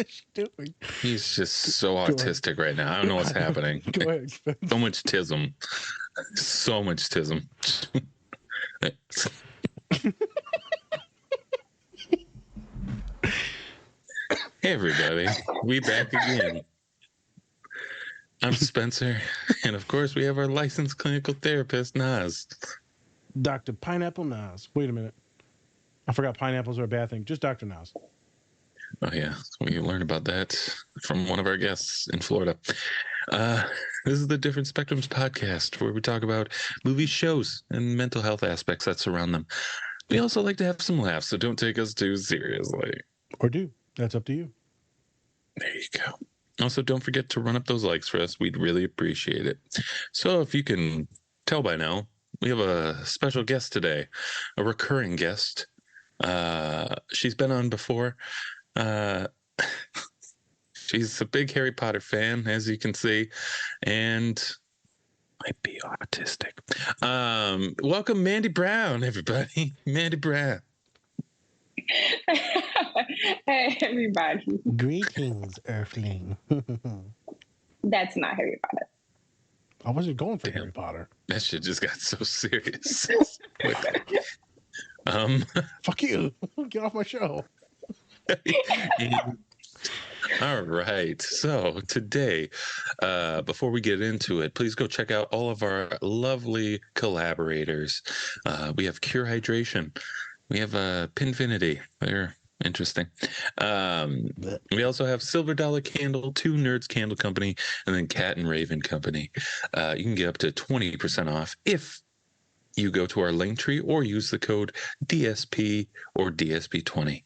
is she doing? He's just so Go ahead. autistic right now. I don't know what's happening. Go ahead. So much tism. So much tism. Hey, everybody. We back again. I'm Spencer. And of course, we have our licensed clinical therapist, Naz. Dr. Pineapple Nas. Wait a minute. I forgot pineapples are a bad thing. Just Dr. Nas. Oh, yeah. We learned about that from one of our guests in Florida. This is the Different Spectrums podcast, where we talk about movies, shows, and mental health aspects that surround them. We also like to have some laughs, so don't take us too seriously. Or do. That's up to you. There you go. Also, don't forget to run up those likes for us. We'd really appreciate it. So if you can tell by now, we have a special guest today, a recurring guest. She's been on before. She's a big Harry Potter fan, as you can see, and might be autistic. Welcome, Mandii Brown, everybody. Mandii Brown. Hey, everybody. Greetings, Earthling. That's not Harry Potter. I wasn't going for Harry Potter. That shit just got so serious. Fuck you. Get off my show. All right. So today, before we get into it, please go check out all of our lovely collaborators. We have Cure Hydration. We have Pinfinity. They're interesting. We also have Silver Dollar Candle, Two Nerds Candle Company, and then Cat and Raven Company. You can get up to 20% off if you go to our Linktree or use the code DSP or DSP20.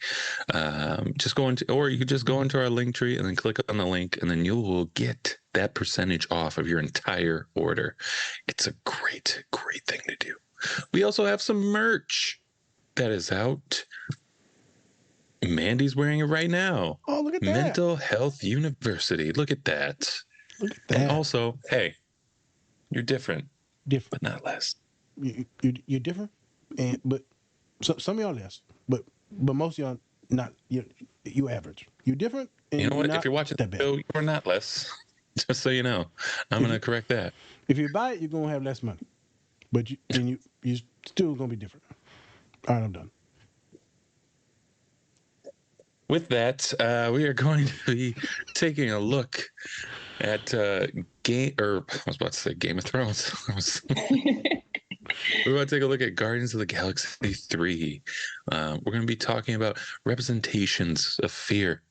Or you could just go into our Linktree and then click on the link, and then you will get that percentage off of your entire order. It's a great, great thing to do. We also have some merch that is out. Mandi's wearing it right now. Oh, look at that. Mental Health University. Look at that. Look at that. And also, hey, you're different, Different. but not less. You're different, but some of y'all less, but most of y'all not. You average. You're different. And You know what? not If you're watching that the bad. show, you're not less. Just so you know, I'm going to correct that. If you buy it, you're gonna have less money, but you still gonna be different. All right, I'm done. With that, we are going to be taking a look at I was about to say Game of Thrones. We're going to take a look at Guardians of the Galaxy 3. We're going to be talking about representations of fear,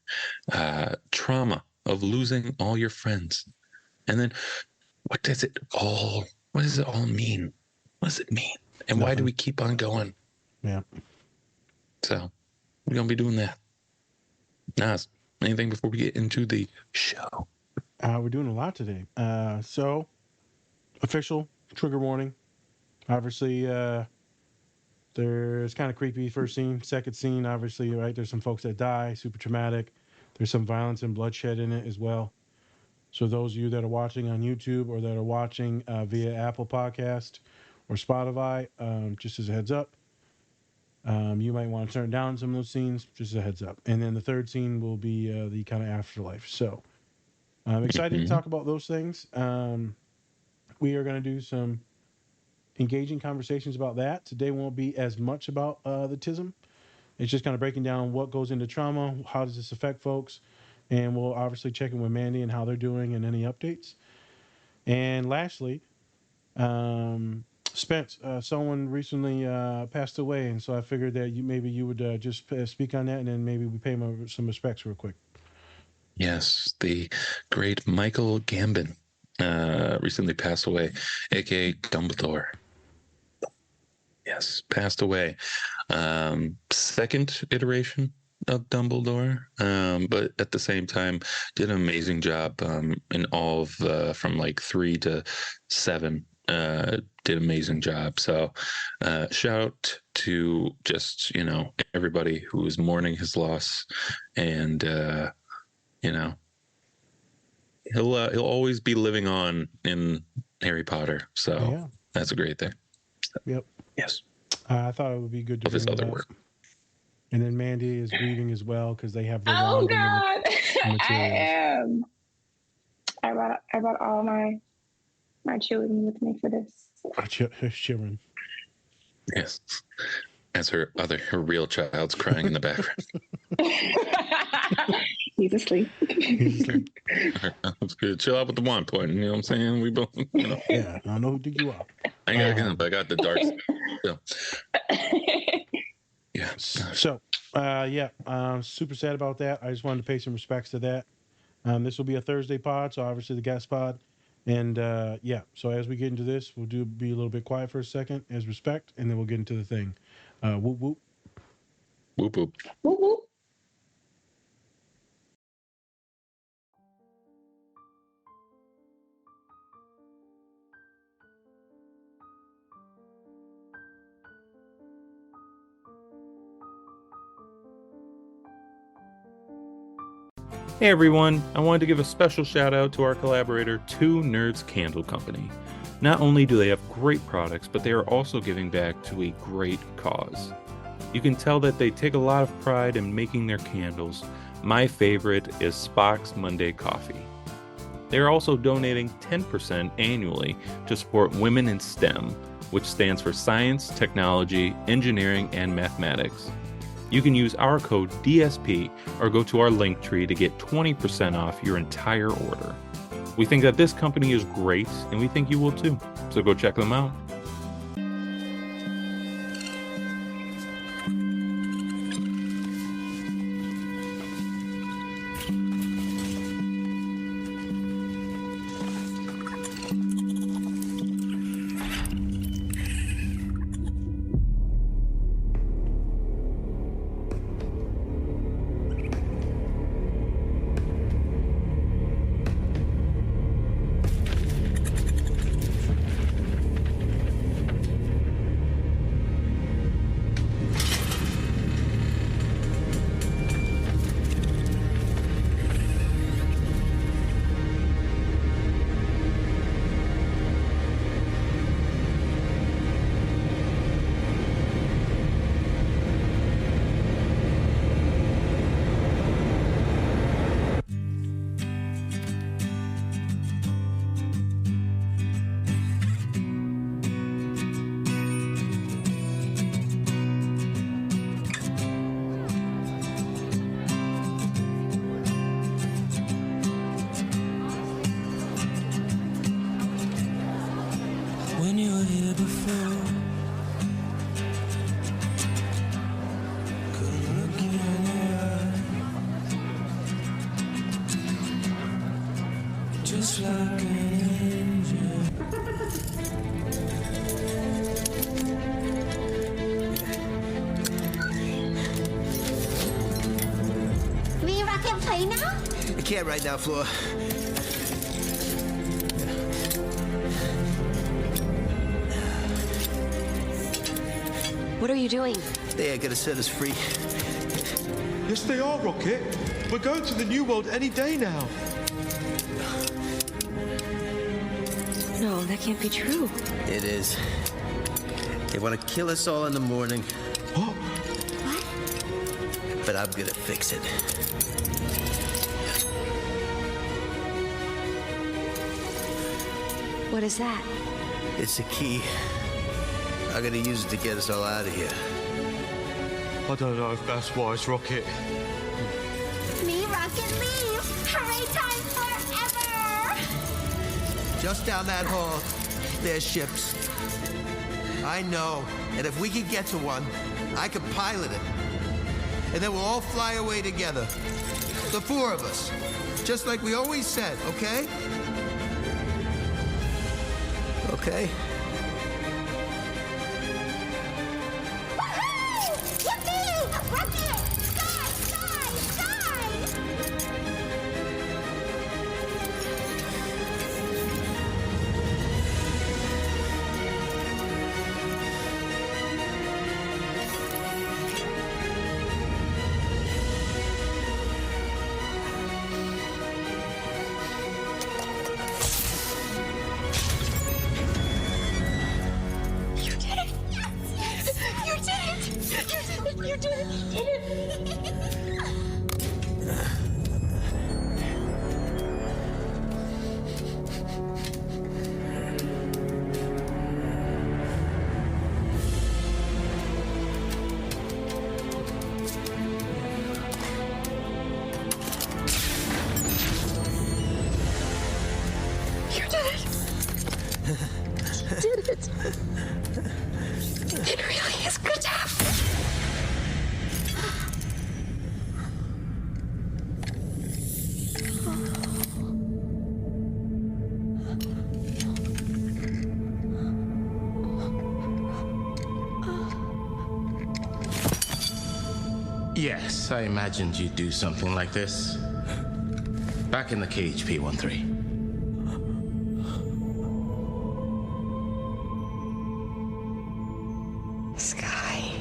trauma of losing all your friends, and then what does it all mean? What does it mean? And why do we keep on going? Yeah. So we're going to be doing that. Naz, anything before we get into the show? We're doing a lot today. So official trigger warning. Obviously, there's kind of creepy first scene. Second scene, obviously, right? There's some folks that die, super traumatic. There's some violence and bloodshed in it as well. So those of you that are watching on YouTube or that are watching via Apple Podcast or Spotify, just as a heads up, you might want to turn down some of those scenes, just as a heads up. And then the third scene will be the kind of afterlife. So I'm excited to talk about those things. We are going to do some engaging conversations about that. Today won't be as much about the TISM. It's just kind of breaking down what goes into trauma, how does this affect folks, and we'll obviously check in with Mandii and how they're doing and any updates. And lastly, Spence, someone recently passed away, and so I figured that maybe you would just speak on that, and then maybe we pay him some respects real quick. Yes, the great Michael Gambon recently passed away, aka Dumbledore. Yes, passed away. Second iteration of Dumbledore, but at the same time did an amazing job in all of from like 3 to 7. Did an amazing job. So shout out to just everybody who is mourning his loss, and he'll always be living on in Harry Potter. So that's a great thing. So, yep. Yes. I thought it would be good to his bring other it up. work. And then Mandii is grieving as well because they have the Oh God! am. I brought all my children with me for this. Children. Yes. As her real child's crying in the background. He's asleep. That's good. Chill out with the one point. You know what I'm saying? We both, Yeah, I don't know who dig you up. I ain't got but I got the dark. So. Yeah. So, super sad about that. I just wanted to pay some respects to that. This will be a Thursday pod, so obviously the guest pod. And so as we get into this, we'll be a little bit quiet for a second as respect, and then we'll get into the thing. Whoop, whoop. Whoop, whoop. Whoop, whoop. Hey everyone, I wanted to give a special shout out to our collaborator, Two Nerds Candle Company. Not only do they have great products, but they are also giving back to a great cause. You can tell that they take a lot of pride in making their candles. My favorite is Spock's Monday Coffee. They are also donating 10% annually to support Women in STEM, which stands for Science, Technology, Engineering, and Mathematics. You can use our code DSP or go to our link tree to get 20% off your entire order. We think that this company is great, and we think you will too. So go check them out. When you were here before, couldn't look you in the eye, just like an angel. Me and Rocket play now? I can't right now, Floor. What are you doing? They are gonna set us free. Yes, they are, Rocket. We're going to the New World any day now. No, that can't be true. It is. They want to kill us all in the morning. What? What? But I'm gonna fix it. What is that? It's a key. I'm gonna use it to get us all out of here. I don't know if that's wise, Rocket. Me, Rocket, leave! Hooray time forever! Just down that hall, there's ships. I know. And if we can get to one, I can pilot it. And then we'll all fly away together. The four of us. Just like we always said, okay? Okay? Woohoo! Yippee! Rocket! Sky! Sky! Sky! You did it! Yes! You did it! You did it! You did it! It really is good to have. Yes, I imagined you'd do something like this. Back in the cage, P13. Sky.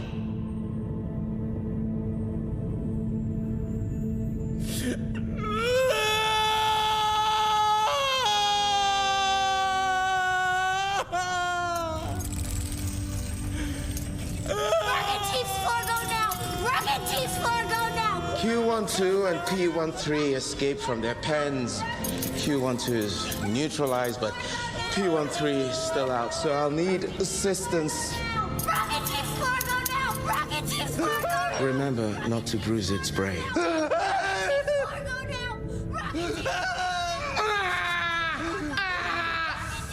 Q12 and P13 escaped from their pens. Q12 is neutralized, but P13 is still out, so I'll need assistance. Rocket Team Fargo now! Rocket Team Fargo now! Remember not to bruise its brain. Fargo now! Rocket Team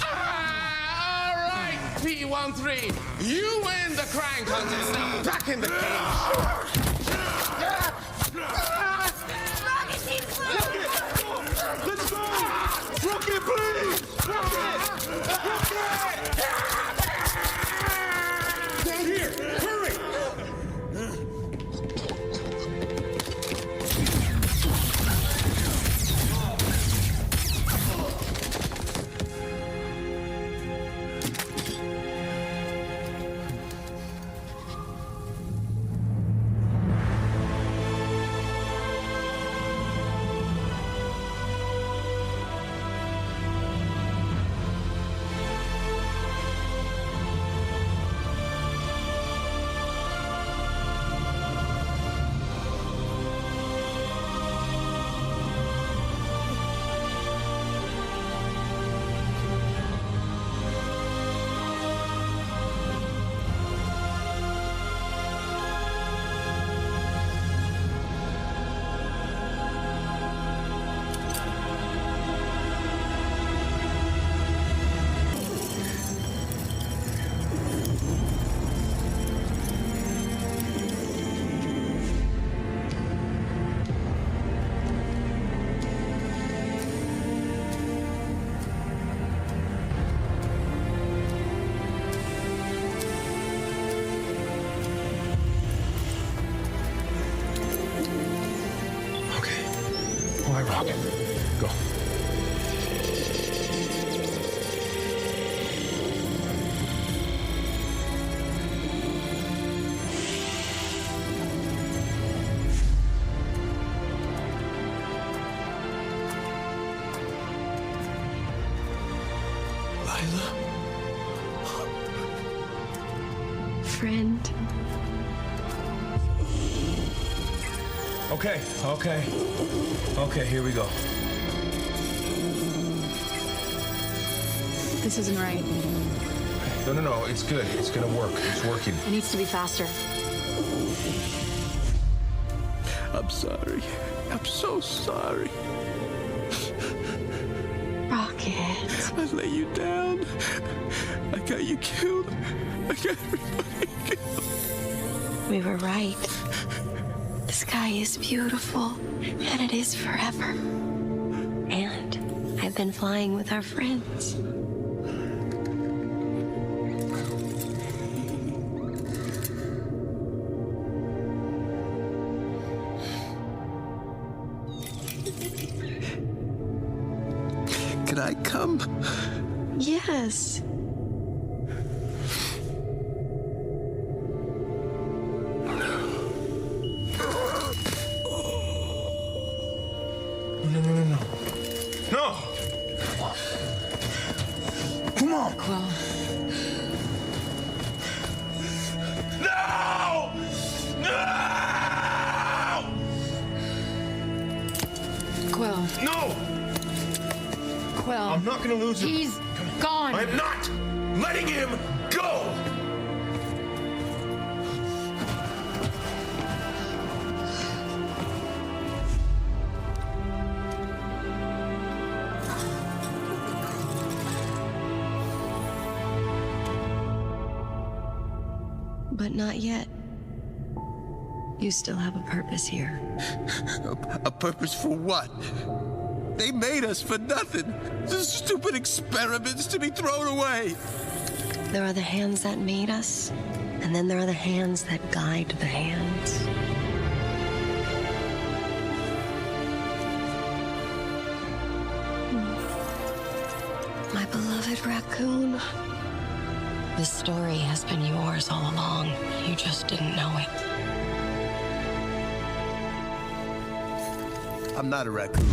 All right, P13, you win the crying contest. Now back in the cage. Rocket Team Fargo! Let's go! Rocket, please! Rocket! Down here! Hurry! Why Rocket? Go. Friend. Okay, here we go. This isn't right. No, it's good. It's gonna work. It's working. It needs to be faster. I'm sorry. I'm so sorry. Rocket. I let you down. I got you killed. I got everybody killed. We were right. The sky is beautiful, and it is forever. And I've been flying with our friends. Can I come? Yes. No! Come on! Quill. No! No! Quill. No! Quill. I'm not gonna lose him. He's gone. I'm not letting him go! But not yet. You still have a purpose here. A purpose for what? They made us for nothing. Just stupid experiments to be thrown away. There are the hands that made us, and then there are the hands that guide the hands. My beloved Racoon. This story has been yours all along. You just didn't know it. I'm not a raccoon.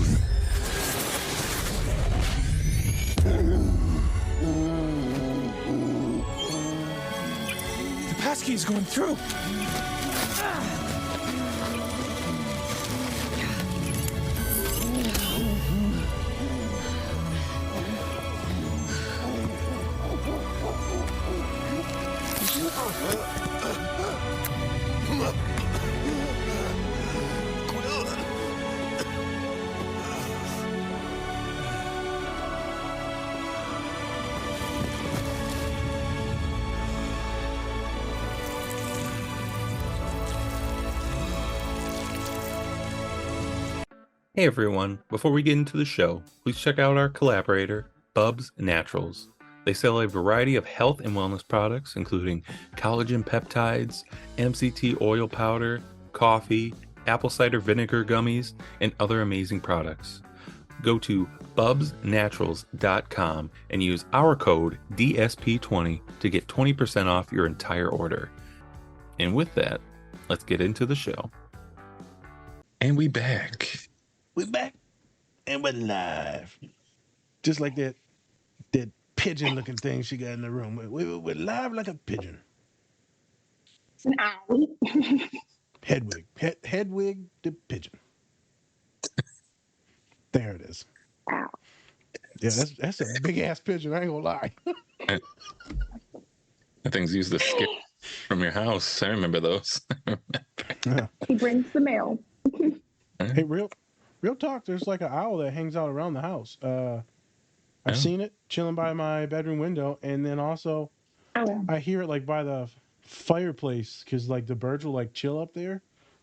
The passkey is going through. Hey everyone, before we get into the show, please check out our collaborator, Bubs Naturals. They sell a variety of health and wellness products, including collagen peptides, MCT oil powder, coffee, apple cider vinegar gummies, and other amazing products. Go to bubsnaturals.com and use our code DSP20 to get 20% off your entire order. And with that, let's get into the show. And we back. We're back and we're live. Just like that pigeon looking thing she got in the room. We're live like a pigeon. It's an owl. Hedwig. Hedwig the pigeon. There it is. Ow. Yeah, that's a big ass pigeon, I ain't gonna lie. That thing's used the skin from your house. I remember those. Yeah. He brings the mail. Hey, real talk, there's like an owl that hangs out around the house. I've seen it chilling by my bedroom window, and then also I hear it like by the fireplace because like the birds will like chill up there.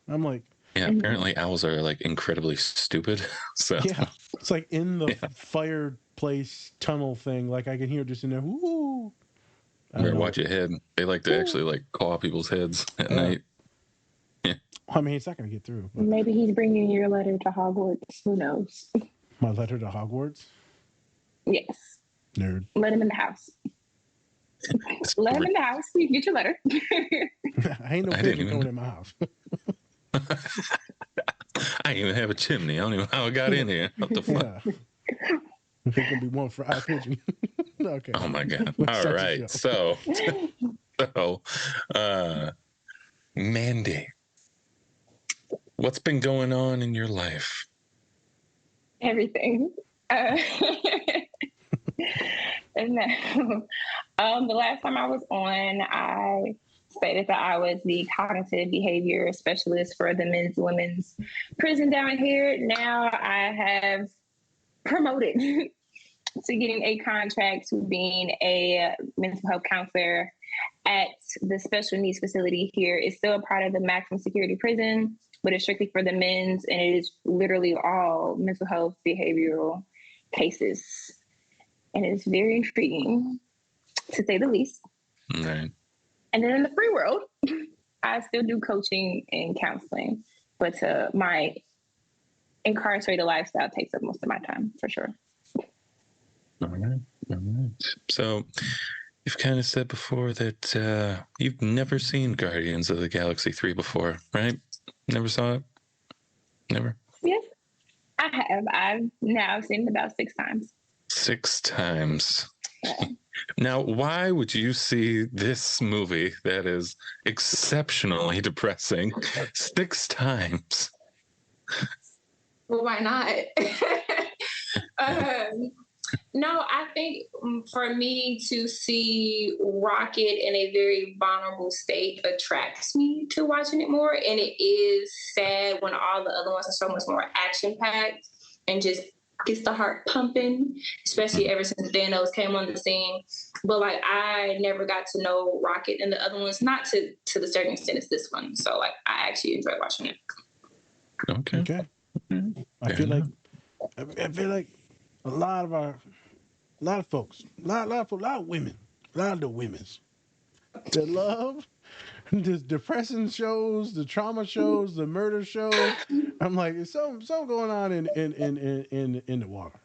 I'm like, yeah, apparently owls are like incredibly stupid. So yeah, it's like in the fireplace tunnel thing. Like I can hear it just in there. Woo! Better watch your head. They like to actually like claw people's heads at night. Yeah. I mean, it's not going to get through. But Maybe he's bringing your letter to Hogwarts. Who knows? my letter to Hogwarts? Yes. Nerd. Let him in the house. Let him in the house. You can get your letter. I ain't no pigeon coming in my house. I didn't even have a chimney. I don't even know how it got in here. What the fuck? Yeah. There's going to be one fried pigeon. Okay. Oh my God. All right. So, Mandii, what's been going on in your life? Everything. And then, the last time I was on, I stated that I was the cognitive behavior specialist for the men's and women's prison down here. Now I have promoted to getting a contract to being a mental health counselor at the special needs facility here. It's still a part of the maximum security prison, but it's strictly for the men's, and it is literally all mental health behavioral cases. And it's very intriguing, to say the least. Right. And then in the free world, I still do coaching and counseling, but my incarcerated lifestyle takes up most of my time, for sure. All right. So you've kind of said before that you've never seen Guardians of the Galaxy 3 before, right? Never saw it? Never? Yes, I have. I've now seen it about 6 times. 6 times. Yeah. Now, why would you see this movie that is exceptionally depressing 6 times? Well, why not? No, I think for me to see Rocket in a very vulnerable state attracts me to watching it more. And it is sad when all the other ones are so much more action-packed and just gets the heart pumping, especially ever since Thanos came on the scene. But like, I never got to know Rocket and the other ones, not to the certain extent as this one. So like, I actually enjoyed watching it. Okay. I feel like a lot of folks, a lot of women, a lot of the women's that love the depressing shows, the trauma shows, the murder shows. I'm like, there's something going on in the water.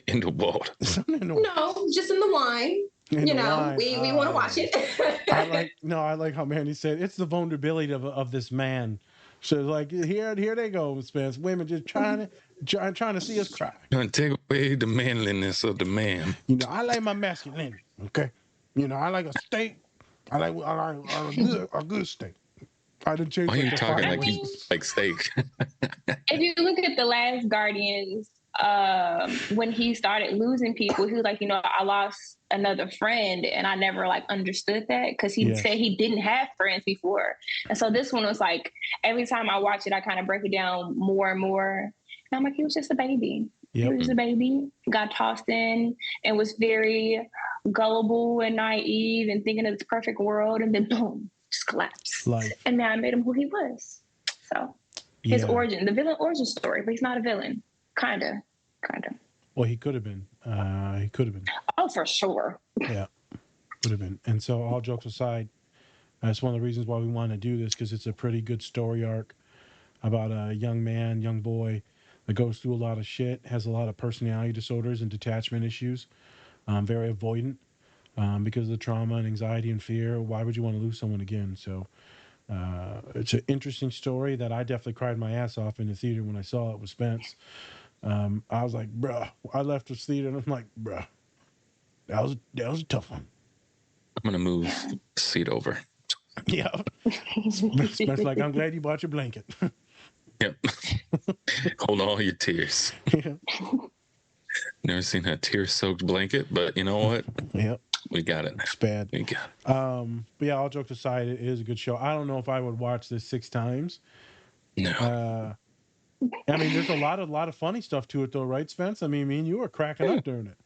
In the water. No, just in the wine. We want to watch it. I like how Mandy said it's the vulnerability of this man. So like here they go, Spence. Women just trying to see us cry. Trying to take away the manliness of the man. I like my masculinity. Okay, I like a steak. I like a good steak. I didn't change. Why are you talking like steak? If you look at the last Guardians, when he started losing people, he was like, I lost another friend, and I never like understood that because he said he didn't have friends before, and so this one was like every time I watch it, I kind of break it down more and more, and I'm like, he was just a baby. Yep. He was just a baby, got tossed in, and was very gullible and naive and thinking of this perfect world, and then boom, just collapsed. And now I made him who he was. So his origin, the villain origin story, but he's not a villain. Kinda. Well, he could have been. Oh, for sure. Yeah, could have been. And so, all jokes aside, that's one of the reasons why we want to do this, because it's a pretty good story arc about a young boy that goes through a lot of shit, has a lot of personality disorders and detachment issues, very avoidant because of the trauma and anxiety and fear. Why would you want to lose someone again? So it's an interesting story that I definitely cried my ass off in the theater when I saw it with Spence. I was like, bruh, I left the theater and I'm like, bruh, that was a tough one. I'm going to move the seat over. Yeah. Spence like, I'm glad you bought your blanket. Yep. Hold all your tears. Yeah. Never seen a tear-soaked blanket, but you know what? Yep. We got it. It's bad. We got it. But yeah, all jokes aside, it is a good show. I don't know if I would watch this 6 times. No. I mean, there's a lot of funny stuff to it, though, right, Spence? I mean, you were cracking up during it.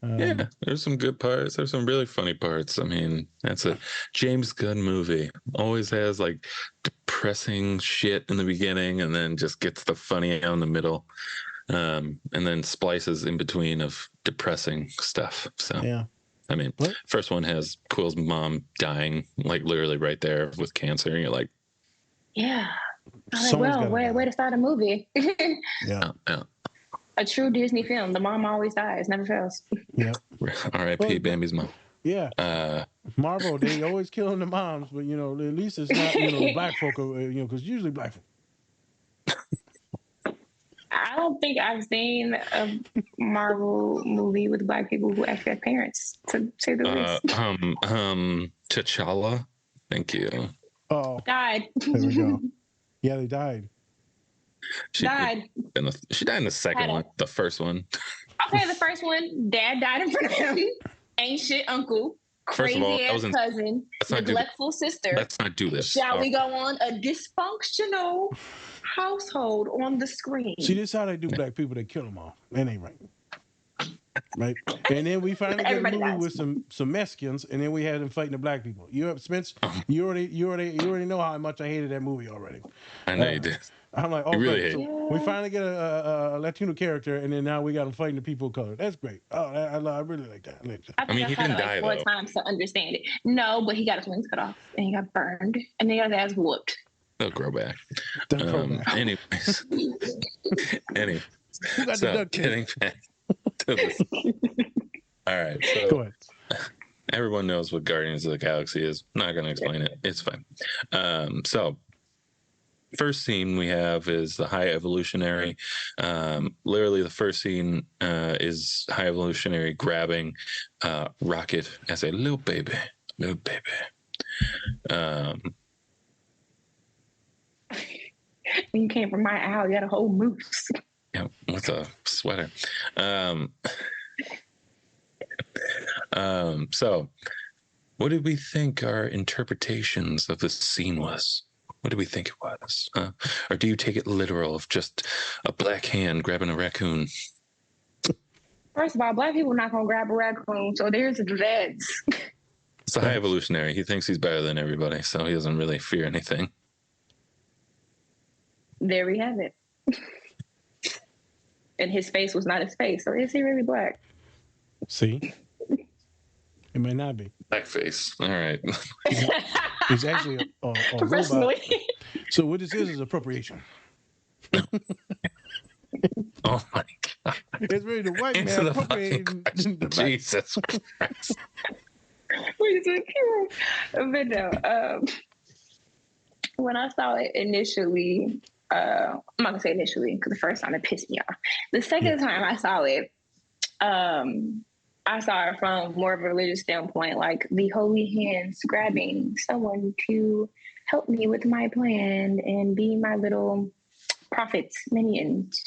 Yeah, there's some good parts. There's some really funny parts. I mean, that's a James Gunn movie. Always has like depressing shit in the beginning, and then just gets the funny out in the middle, and then splices in between of depressing stuff. So yeah, I mean, first one has Quill's mom dying, like literally right there with cancer, and you're like, yeah. I'm like, well, way to start a movie. Yeah. A true Disney film. The mom always dies, never fails. Yeah. R.I.P. Bambi's mom. Yeah. Marvel, they always killing the moms, but at least it's not black folk, because usually black folk. I don't think I've seen a Marvel movie with black people who actually have parents, to say the least. T'Challa. Thank you. Oh. Died. There we go. Yeah, they died. She died in the second one. The first one. Okay, the first one, dad died in front of him. Ain't shit uncle. Crazy ass cousin. Neglectful sister. Let's not do this. Shall we go on a dysfunctional household on the screen? See, this is how they do black people. They kill them all. That ain't right. Right, and then we finally get a movie with some Mexicans, and then we had them fighting the black people. Spence, you already know how much I hated that movie already. I know you did. I'm like, you really hate. We finally get a Latino character, and then now we got them fighting the people of color. That's great. Oh, I really like that. I mean, he didn't die though. 4 times to understand it. No, but he got his wings cut off, and he got burned, and then he got his ass whooped. They'll grow back. Anyways. So getting back to this. All right. So go ahead. Everyone knows what Guardians of the Galaxy is. I'm not going to explain it. It's fine. So first scene we have is the High Evolutionary. Literally the first scene is High Evolutionary grabbing Rocket as a little baby. You came from my owl. You had a whole moose. Yeah, with a sweater. So what did we think our interpretations of this scene was? What do we think it was? Or do you take it literal of just a black hand grabbing a raccoon? First of all, black people are not gonna grab a raccoon, so there's that. It's a high evolutionary. He thinks he's better than everybody, so he doesn't really fear anything. There we have it. And his face was not his face, so is he really black? See? It may not be. Blackface. All right. He's actually a robot. So what this is appropriation. Oh my God. It's really the white man appropriating. Jesus Christ. But no, when I saw it initially, I'm not gonna say initially because the first time it pissed me off. The second time I saw it, I saw it from more of a religious standpoint, like the holy hands grabbing someone to help me with my plan and be my little prophet's minions,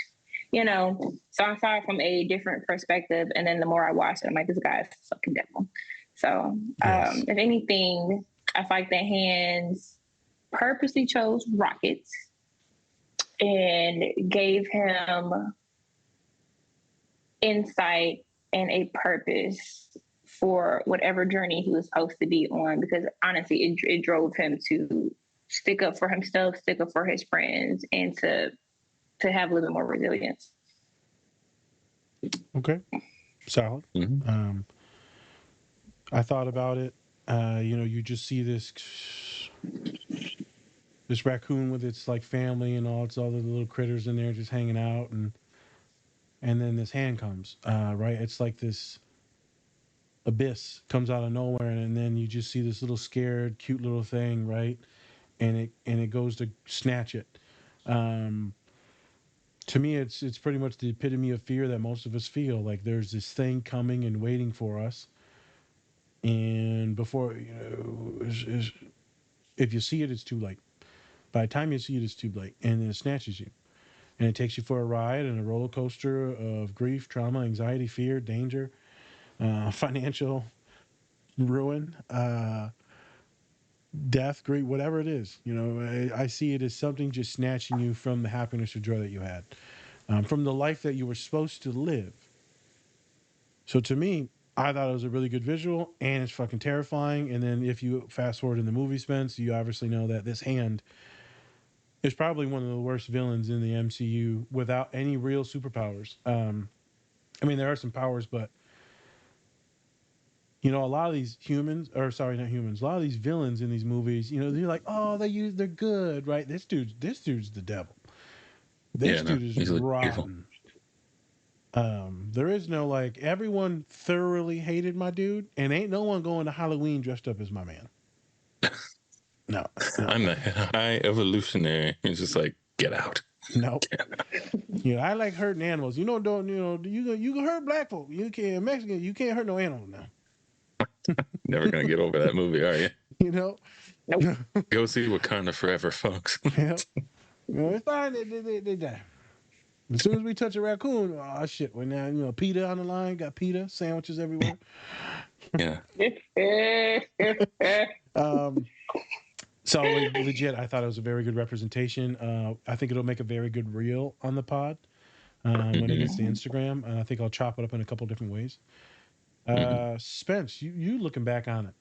you know? So I saw it from a different perspective. And then the more I watched it, I'm like, this guy is a fucking devil. So if anything, I feel like the hands purposely chose Rockets and gave him insight and a purpose for whatever journey he was supposed to be on, because honestly, it drove him to stick up for himself, stick up for his friends, and to have a little bit more resilience. Okay, solid. Mm-hmm. I thought about it. You just see this raccoon with its like family and all the little critters in there just hanging out, and then this hand comes, right? It's like this abyss comes out of nowhere, and then you just see this little scared, cute little thing, right? And it goes to snatch it. To me, it's pretty much the epitome of fear that most of us feel. Like there's this thing coming and waiting for us, and before if you see it, it's too late. By the time you see it, it's too late, and then it snatches you. And it takes you for a ride and a roller coaster of grief, trauma, anxiety, fear, danger, financial ruin, death, grief, whatever it is. I see it as something just snatching you from the happiness or joy that you had, from the life that you were supposed to live. So to me, I thought it was a really good visual, and it's fucking terrifying. And then if you fast forward in the movie, Spence, you obviously know that this hand is probably one of the worst villains in the MCU without any real superpowers. I mean, there are some powers, but a lot of these a lot of these villains in these movies, they're like, oh, they're good, right? This dude's the devil. This dude is rotten. There is no like everyone thoroughly hated my dude, and ain't no one going to Halloween dressed up as my man. No. I'm the high evolutionary. It's just like, get out. No. I like hurting animals. You can hurt black folk. You can't Mexican. You can't hurt no animal now. Never gonna get over that movie, are you? Nope. Go see Wakanda Forever, folks. Yeah. It's fine. They die. As soon as we touch a raccoon, oh shit! We're now PETA on the line. Got PETA sandwiches everywhere. Yeah. So legit, I thought it was a very good representation. I think it'll make a very good reel on the pod when it gets to Instagram. And I think I'll chop it up in a couple different ways. Spence, you looking back on it,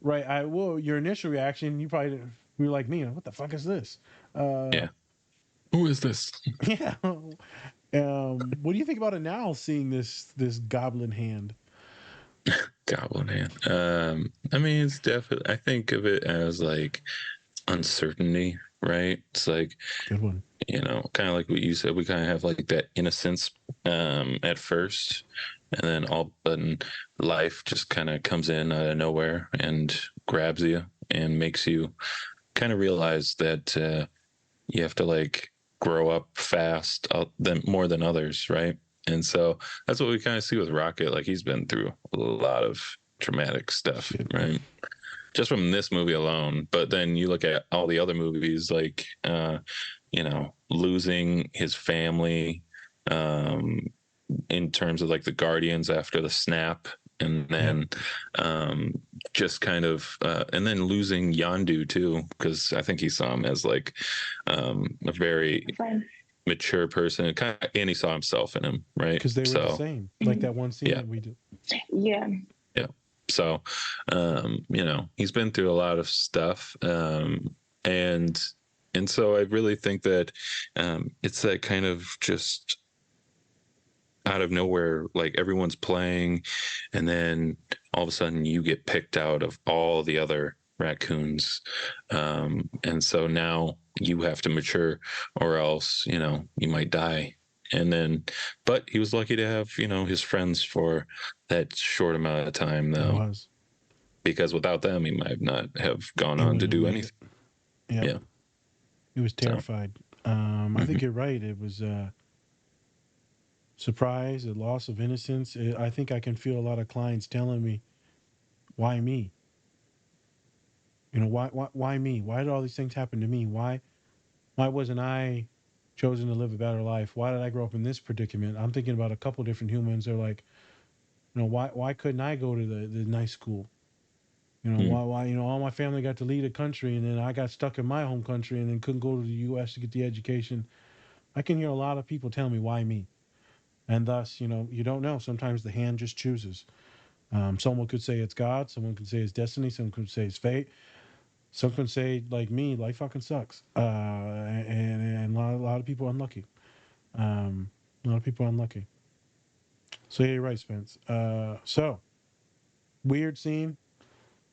right? Your initial reaction, you probably were like me. What the fuck is this? Yeah. Who is this? Yeah. What do you think about it now? Seeing this goblin hand. Goblin hand. I mean, it's definitely. I think of it as like uncertainty, right? It's like good one. Kind of like what you said. We kind of have like that innocence at first, and then all of a sudden, life just kind of comes in out of nowhere and grabs you and makes you kind of realize that you have to like grow up fast, more than others, right? And so that's what we kind of see with Rocket. Like he's been through a lot of traumatic stuff, right? Just from this movie alone. But then you look at all the other movies, like, losing his family in terms of like the Guardians after the snap, and then just kind of and then losing Yandu too, because I think he saw him as like a very mature person, and he saw himself in him, right? Because they were the same, like that one scene that we did. Yeah. So he's been through a lot of stuff, and so I really think that it's that kind of just out of nowhere, like everyone's playing, and then all of a sudden you get picked out of all the other raccoons, and so now you have to mature, or else you might die. And then, but he was lucky to have his friends for that short amount of time, though, because without them he might not have gone on to do anything. Yeah, he was terrified. I think you're right. It was surprise, a loss of innocence. I think I can feel a lot of clients telling me, "Why me? Why me? Why did all these things happen to me? Why wasn't I chosen to live a better life? Why did I grow up in this predicament?" I'm thinking about a couple different humans. They're like, why couldn't I go to the nice school? Why all my family got to lead a country, and then I got stuck in my home country, and then couldn't go to the U.S. to get the education. I can hear a lot of people tell me, "Why me?" And thus, you don't know. Sometimes the hand just chooses. Someone could say it's God. Someone could say it's destiny. Someone could say it's fate. Some could say, like me, life fucking sucks. And a lot of people are unlucky. A lot of people are unlucky. So yeah, you're right, Spence. So weird scene,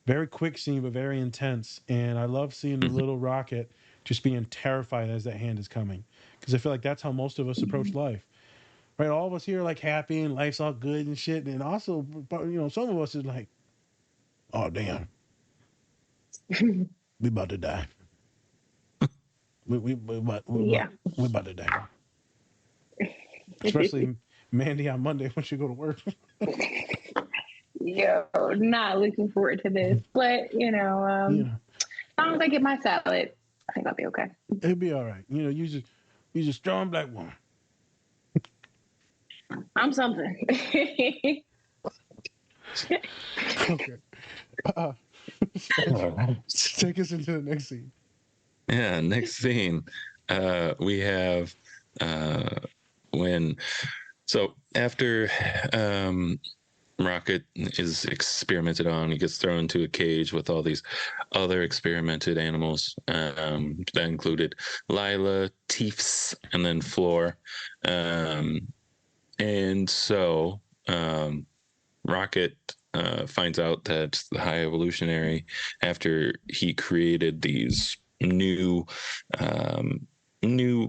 very quick scene, but very intense. And I love seeing the little Rocket just being terrified as that hand is coming, because I feel like that's how most of us approach life. Right, all of us here are like happy and life's all good and shit, and also, some of us is like, "Oh damn, we about to die. We about to die." Especially Mandii on Monday when she go to work. Yo, not looking forward to this, but as long as I get my salad, I think I'll be okay. It'll be all right. You just a strong black woman. I'm something. Okay. Take us into the next scene. Yeah, next scene. We have after Rocket is experimented on, he gets thrown into a cage with all these other experimented animals. That included Lila, Teefs, and then Floor. And so Rocket finds out that the High Evolutionary, after he created these new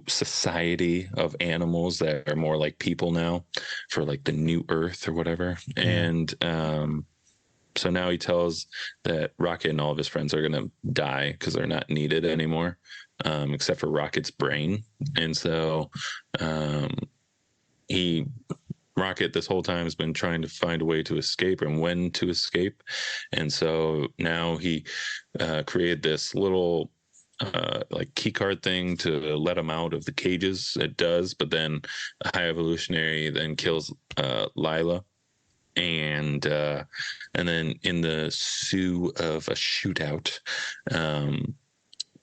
society of animals that are more like people now, for like the new Earth or whatever. And so now he tells that Rocket and all of his friends are going to die because they're not needed anymore, except for Rocket's brain. And so Rocket this whole time has been trying to find a way to escape and when to escape. And so now he created this little like key card thing to let him out of the cages. It does, but then a High Evolutionary then kills Lila. And then in the sue of a shootout,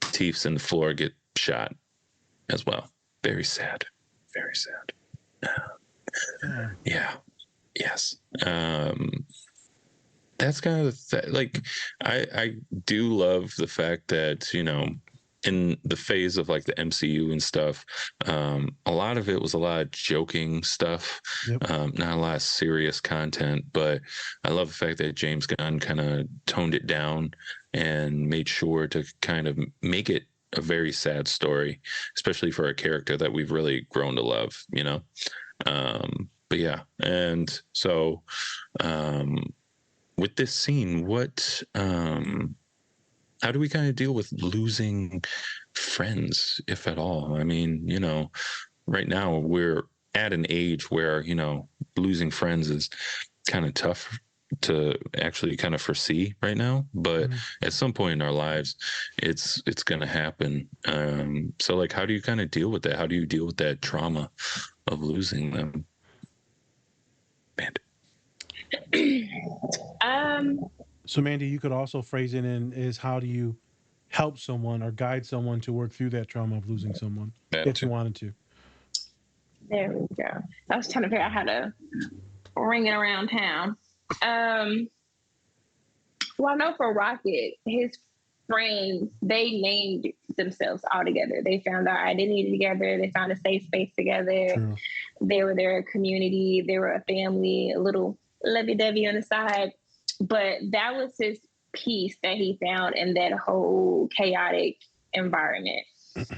Teefs and the Floor get shot as well. Very sad. Very sad. Yes. That's kind of like I do love the fact that in the phase of like the MCU and stuff, a lot of it was a lot of joking stuff, not a lot of serious content. But I love the fact that James Gunn kind of toned it down and made sure to kind of make it a very sad story, especially for a character that we've really grown to love, but yeah. And so with this scene, how do we kind of deal with losing friends, if at all? I mean, right now we're at an age where, losing friends is kind of tough to actually kind of foresee right now, but at some point in our lives, it's going to happen. So like, how do you kind of deal with that? How do you deal with that trauma of losing them? So, Mandii, you could also phrase it in is how do you help someone or guide someone to work through that trauma of losing someone, if you wanted to. There we go. I was trying to figure out how to ring it around town. Well, I know for Rocket, his friends, they named themselves all together. They found their identity together. They found a safe space together. True. They were their community. They were a family, a little lovey-dovey on the side. But that was his peace that he found in that whole chaotic environment.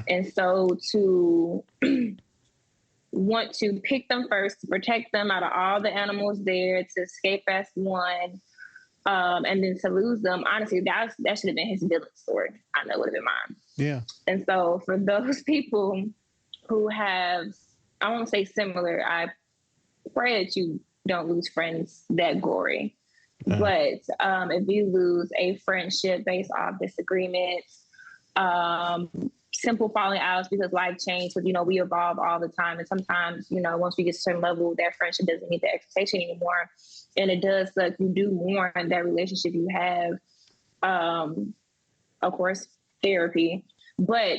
And so to want to pick them first, to protect them out of all the animals there, to escape as one, and then to lose them, honestly, that should have been his villain story. I know it would have been mine. Yeah. And so for those people who have, I won't say similar, I pray that you don't lose friends that gory. But if you lose a friendship based off disagreements, simple falling outs because life changed, because, we evolve all the time. And sometimes, once we get to a certain level, that friendship doesn't meet the expectation anymore. And it does suck. You do more in that relationship you have. Of course, therapy. But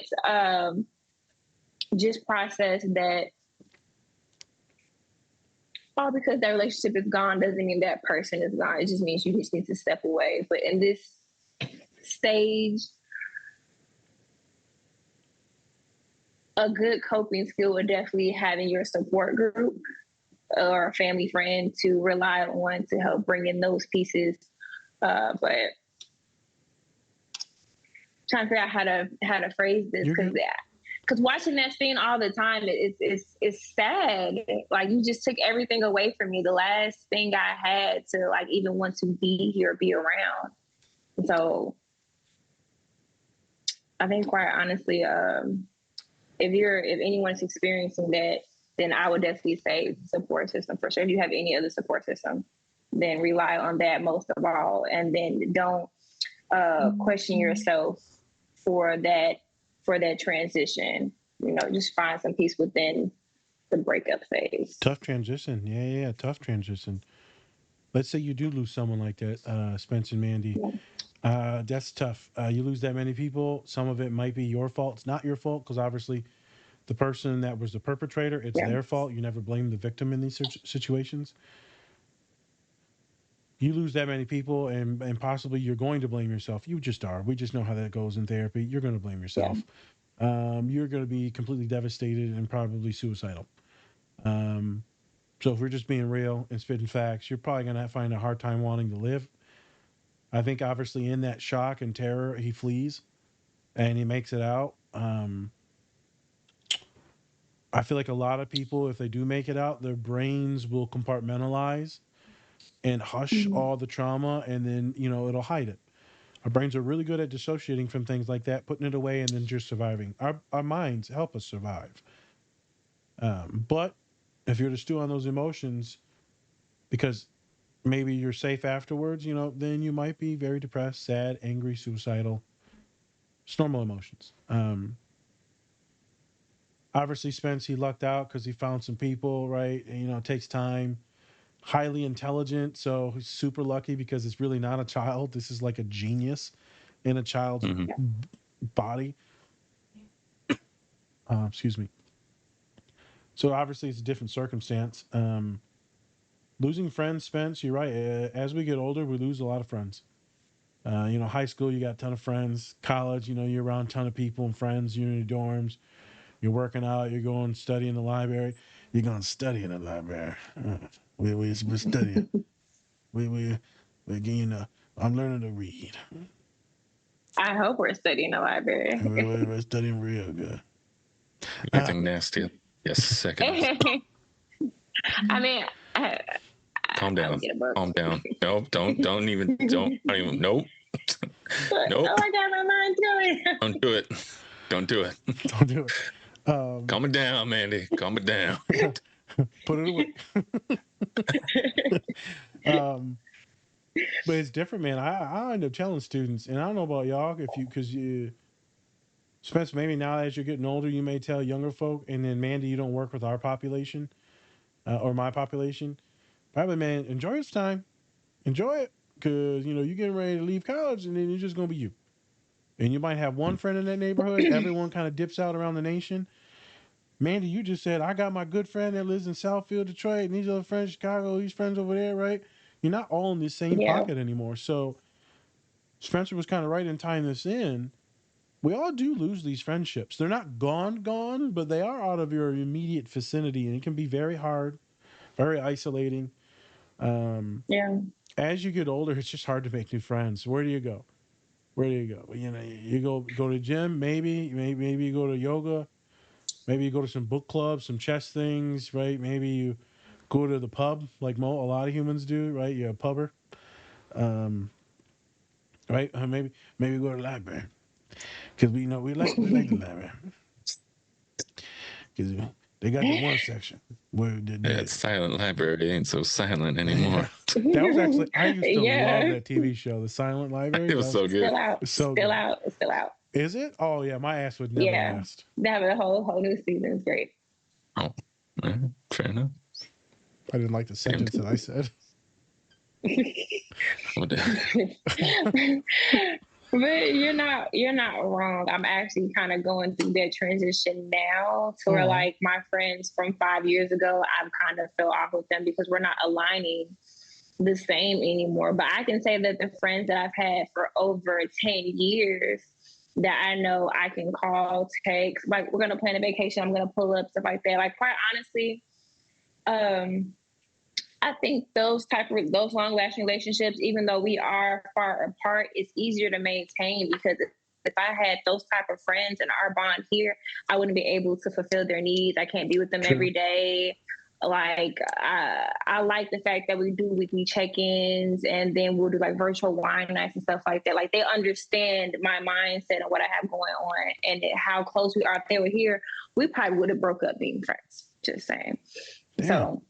just process that because that relationship is gone doesn't mean that person is gone. It just means you just need to step away. But in this stage, a good coping skill would definitely having your support group or a family friend to rely on to help bring in those pieces. But trying to figure out how to phrase this, because watching that scene all the time, it's sad. Like, you just took everything away from me. The last thing I had to even want to be here, be around. So I think quite honestly, if anyone's experiencing that, then I would definitely say support system for sure. If you have any other support system, then rely on that most of all. And then don't question yourself for that transition. Just find some peace within the breakup phase. Tough transition. Yeah. Tough transition. Let's say you do lose someone like that, Spence and Mandii. Yeah. That's tough. You lose that many people. Some of it might be your fault. It's not your fault because obviously the person that was the perpetrator, it's their fault. You never blame the victim in these situations. You lose that many people and possibly you're going to blame yourself. You just are. We just know how that goes in therapy. You're going to blame yourself. Yeah. You're going to be completely devastated and probably suicidal. So if we're just being real and spitting facts, you're probably going to find a hard time wanting to live. I think obviously in that shock and terror, he flees and he makes it out. I feel like a lot of people, if they do make it out, their brains will compartmentalize and hush all the trauma, and then, it'll hide it. Our brains are really good at dissociating from things like that, putting it away, and then just surviving. Our minds help us survive. But if you're to stew on those emotions, because maybe you're safe afterwards, then you might be very depressed, sad, angry, suicidal. It's normal emotions. Obviously, Spence, he lucked out because he found some people, right? And, it takes time. Highly intelligent, so he's super lucky because it's really not a child. This is like a genius in a child's body. Excuse me. So obviously it's a different circumstance. Losing friends, Spence, you're right. As we get older, we lose a lot of friends. High school, you got a ton of friends. College, you're around a ton of people and friends. You're in your dorms. You're working out. You're going to study in the library. You're going to study in the library. We're studying. We're getting. I'm learning to read. I hope we're studying the library. We're studying real good. Anything nasty? Yes, second. I mean, calm down. Calm down. Nope. Don't even. Nope. Nope. Oh, I got my mind going. Don't do it. Don't do it. Don't do it. Calm it down, Mandii. Calm it down. Put it away. But it's different, man. I end up telling students, and I don't know about y'all, because you, Spence, maybe now as you're getting older, you may tell younger folk, and then Mandii, you don't work with our population or my population, Right, but man, enjoy this time. Enjoy it. Because, you're getting ready to leave college and then you're just going to be you. And you might have one friend in that neighborhood. Everyone kind of dips out around the nation. Mandii, you just said, I got my good friend that lives in Southfield, Detroit, and these other friends in Chicago, these friends over there, right? You're not all in the same pocket anymore. So Spencer was kind of right in tying this in. We all do lose these friendships. They're not gone, but they are out of your immediate vicinity, and it can be very hard, very isolating. As you get older, it's just hard to make new friends. Where do you go? You go to the gym, maybe you go to yoga, maybe you go to some book clubs, some chess things, right? Maybe you go to the pub like a lot of humans do, right? You're a pubber, right? Maybe go to the library because we like the library because they got the one section where that silent library ain't so silent anymore. That was actually, I used to love that TV show, The Silent Library. It was so good. Still out. Is it? Oh yeah, my ass would never last. They have a whole new season. It's great. Oh, fair enough. I didn't like the sentence that I said. But you're not wrong. I'm actually kind of going through that transition now to where like my friends from 5 years ago, I've kind of fell off with them because we're not aligning the same anymore. But I can say that the friends that I've had for over 10 years that I know I can call, text, like we're gonna plan a vacation, I'm gonna pull up, stuff like that. Like quite honestly, I think those long-lasting relationships, even though we are far apart, it's easier to maintain because if I had those type of friends and our bond here, I wouldn't be able to fulfill their needs. I can't be with them every day. Like I like the fact that we do weekly check-ins and then we'll do like virtual wine nights and stuff like that. Like they understand my mindset and what I have going on and how close we are. If they were here, we probably would have broke up being friends. Just saying. Damn. So.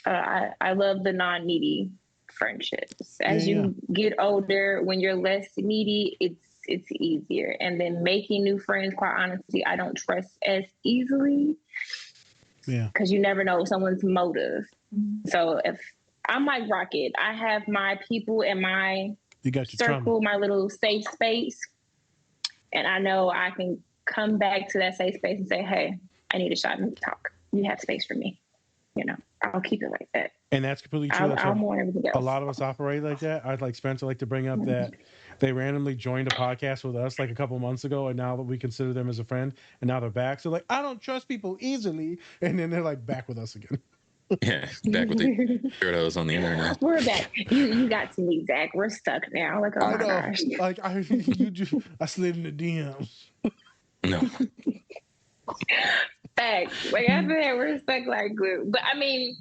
I love the non-needy friendships. As you get older, when you're less needy, it's easier. And then making new friends, quite honestly, I don't trust as easily. Yeah. Because you never know someone's motive. So if I'm like Rocket, I have my people in my circle, my little safe space. And I know I can come back to that safe space and say, hey, I need a shot and talk. You have space for me. I'll keep it like that. And that's completely true. I'll want everything else. A lot of us operate like that. I'd like Spencer like to bring up that they randomly joined a podcast with us like a couple months ago, and now that we consider them as a friend, and now they're back. So like, I don't trust people easily, and then they're like back with us again. Yeah, back with the weirdos on the internet. We're back. You got to meet Zach. We're stuck now. Like, oh my gosh. Like I slid in the DMs. No. Facts. Like after that, we're stuck like glue. But I mean,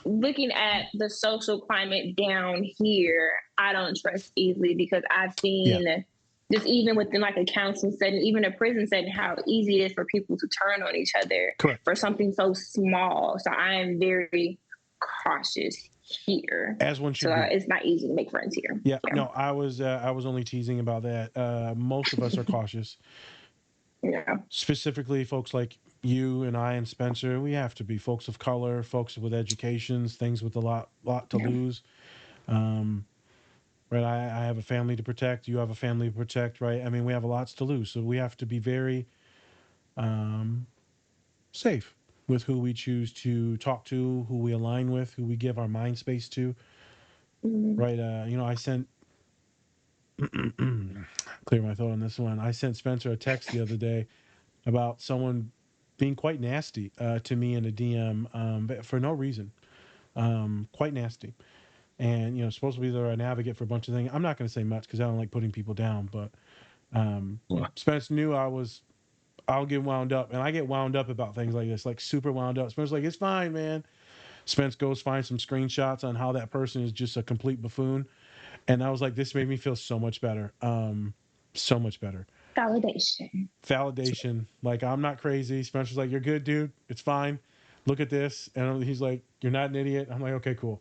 looking at the social climate down here, I don't trust easily because I've seen just even within like a counseling setting, even a prison setting, how easy it is for people to turn on each other for something so small. So I am very cautious here. As one should be. It's not easy to make friends here. Yeah. No, I was only teasing about that. Most of us are cautious. Yeah. Specifically, folks like you and I and Spencer, we have to be folks of color, folks with educations, things with a lot to lose. Right. I have a family to protect. You have a family to protect. Right. I mean, we have lots to lose. So we have to be very safe with who we choose to talk to, who we align with, who we give our mind space to. Right. I sent clear my thought on this one. I sent Spencer a text the other day about someone being quite nasty to me in a DM for no reason. Quite nasty. And, supposedly they're an advocate for a bunch of things. I'm not going to say much because I don't like putting people down, but Spencer knew I'll get wound up. And I get wound up about things like this, like super wound up. Spencer's like, it's fine, man. Spence goes find some screenshots on how that person is just a complete buffoon. And I was like, this made me feel so much better. So much better. Validation. Like, I'm not crazy. Spencer's like, you're good, dude. It's fine. Look at this. And he's like, you're not an idiot. I'm like, okay, cool.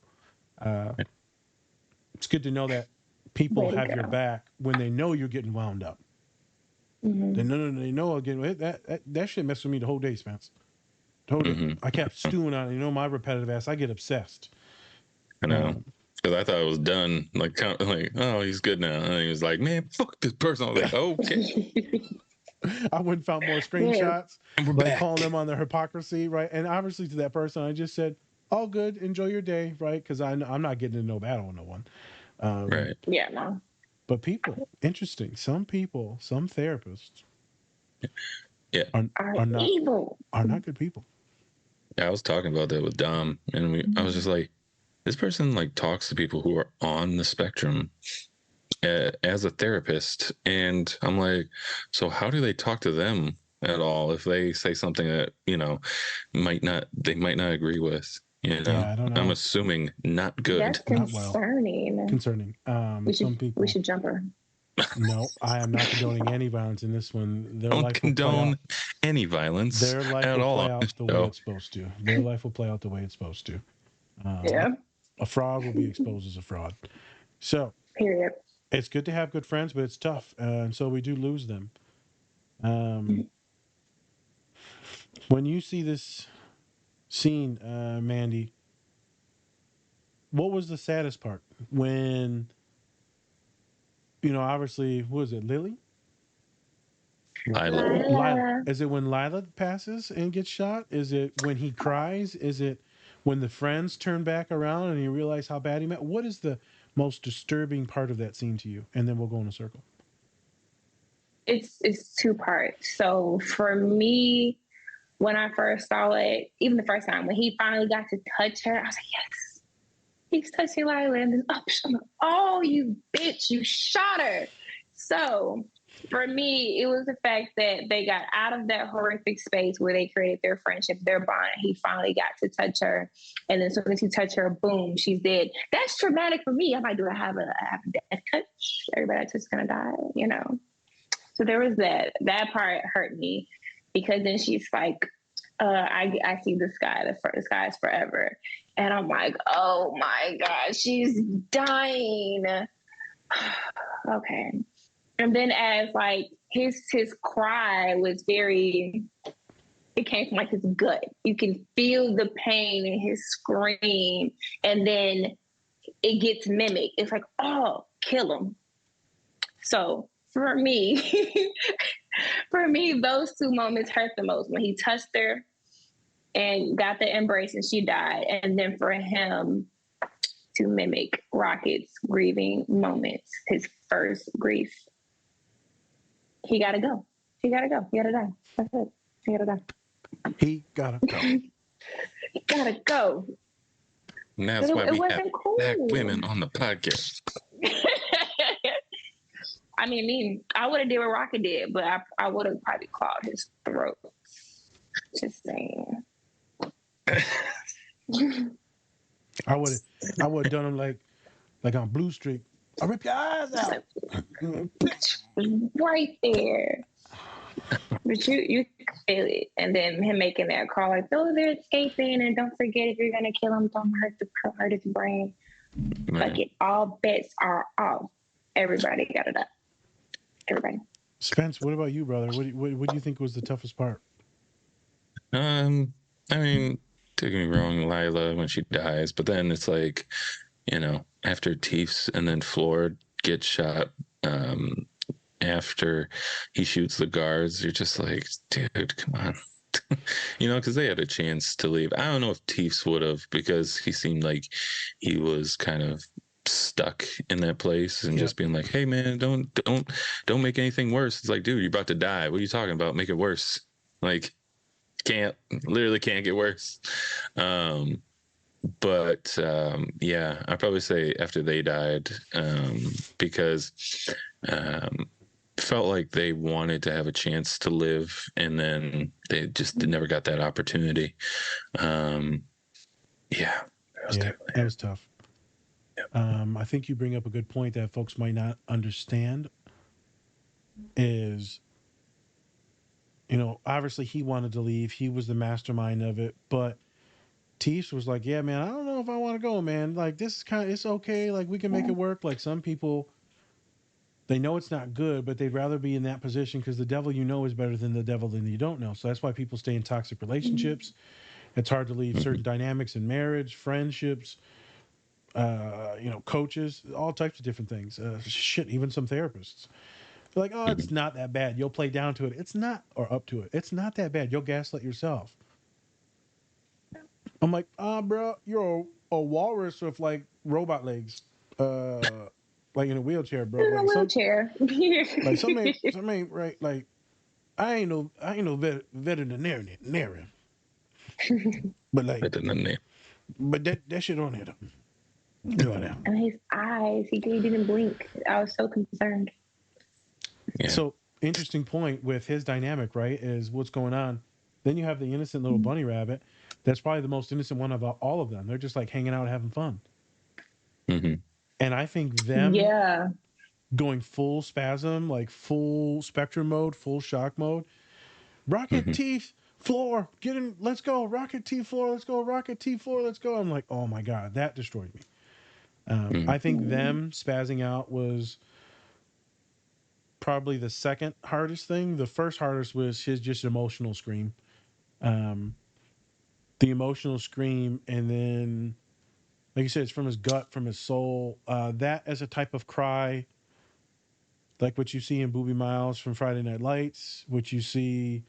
It's good to know that people have your back when they know you're getting wound up. They know again that shit messed with me the whole day, Spence. The whole day. I kept stewing on it. My repetitive ass, I get obsessed. I know. Because I thought it was done. Like, kind of like, oh, he's good now. And he was like, man, fuck this person. I was like, okay. I went and found more screenshots, And we're like back. calling them on their hypocrisy, right? And obviously to that person, I just said, all good, enjoy your day, right? Because I'm not getting in no battle with no one. Right. Yeah, no. But people, interesting. Some people, some therapists Yeah. Are not evil. Are not good people. Yeah, I was talking about that with Dom, and I was just like, this person like talks to people who are on the spectrum as a therapist, and I'm like, so how do they talk to them at all if they say something that they might not agree with? Yeah, I don't know. I'm assuming not good. That's concerning. Concerning. We should jump her. No, I am not condoning any violence in this one. Their Don't life condone any violence Their life at will all. play out the way it's supposed to. Their life will play out the way it's supposed to. Yeah. A fraud will be exposed as a fraud. So, period. It's good to have good friends, but it's tough, and so we do lose them. When you see this scene, Mandii, what was the saddest part? When, obviously, what was it, Lily? Lila. Is it when Lila passes and gets shot? Is it when he cries? Is it when the friends turn back around and you realize how bad he meant? What is the most disturbing part of that scene to you? And then we'll go in a circle. It's two parts. So for me, when I first saw it, even the first time when he finally got to touch her, I was like, yes, he's touching Lila. And then, oh, you bitch, you shot her. So for me, it was the fact that they got out of that horrific space where they created their friendship, their bond. He finally got to touch her. And then as soon as he touched her, boom, she's dead. That's traumatic for me. I'm like, do I have a death touch? Everybody that's just going to die, So there was that. That part hurt me because then she's like, I see the sky. The sky is forever. And I'm like, oh my God, she's dying. Okay. And then as like his cry was very, it came from like his gut. You can feel the pain in his scream. And then it gets mimicked. It's like, oh, kill him. So for me, those two moments hurt the most when he touched her and got the embrace and she died. And then for him to mimic Rocket's grieving moments, his first grief. He gotta go. He gotta go. He gotta die. That's it. He gotta die. He gotta go. He gotta go. And that's why we have black women on the podcast. I mean, I would have did what Rocket did, but I would have probably clawed his throat. Just saying. I would have done him like on Blue Streak. I'll rip your eyes out. Right there. But you feel it. And then him making that call like, those are escaping, and don't forget if you're gonna kill him, don't hurt his brain. Right. Like all bets are off. Everybody got it up. Everybody. Spence, what about you, brother? What do you think was the toughest part? I mean, don't get me wrong, Lila when she dies, but then it's like, after Teefs and then Floor gets shot, after he shoots the guards, you're just like, dude, come on. Because they had a chance to leave. I don't know if Teefs would have, because he seemed like he was kind of stuck in that place and just being like, hey man, don't make anything worse. It's like, dude, you're about to die. What are you talking about? Make it worse. Like, literally can't get worse. But I'd probably say after they died, because felt like they wanted to have a chance to live, and then they just never got that opportunity. That was tough. I think you bring up a good point that folks might not understand is, obviously he wanted to leave. He was the mastermind of it, but Teefs was like, yeah, man, I don't know if I want to go, man. Like, this is it's okay. Like, we can make it work. Like, some people, they know it's not good, but they'd rather be in that position because the devil is better than the devil than you don't know. So that's why people stay in toxic relationships. It's hard to leave certain dynamics in marriage, friendships, coaches, all types of different things. Shit, even some therapists. They're like, oh, it's not that bad. You'll play down to it. It's not, or up to it. It's not that bad. You'll gaslight yourself. I'm like, bro, you're a walrus with like robot legs, like in a wheelchair, bro. In a Like wheelchair. like some ain't right. Like I ain't no veterinarian, but like, but that shit on there. You know that. And his eyes, he didn't blink. I was so concerned. Yeah. So interesting point with his dynamic, right? Is what's going on. Then you have the innocent little bunny rabbit. That's probably the most innocent one of all of them. They're just like hanging out, having fun. Mm-hmm. And I think them going full spasm, like full spectrum mode, full shock mode. Rocket teeth, floor, get in, let's go. Rocket teeth, floor, let's go. Rocket teeth, floor, let's go. I'm like, oh my God, that destroyed me. I think them spazzing out was probably the second hardest thing. The first hardest was his just emotional scream. The emotional scream, and then, like you said, it's from his gut, from his soul. That as a type of cry, like what you see in Booby Miles from Friday Night Lights, what you see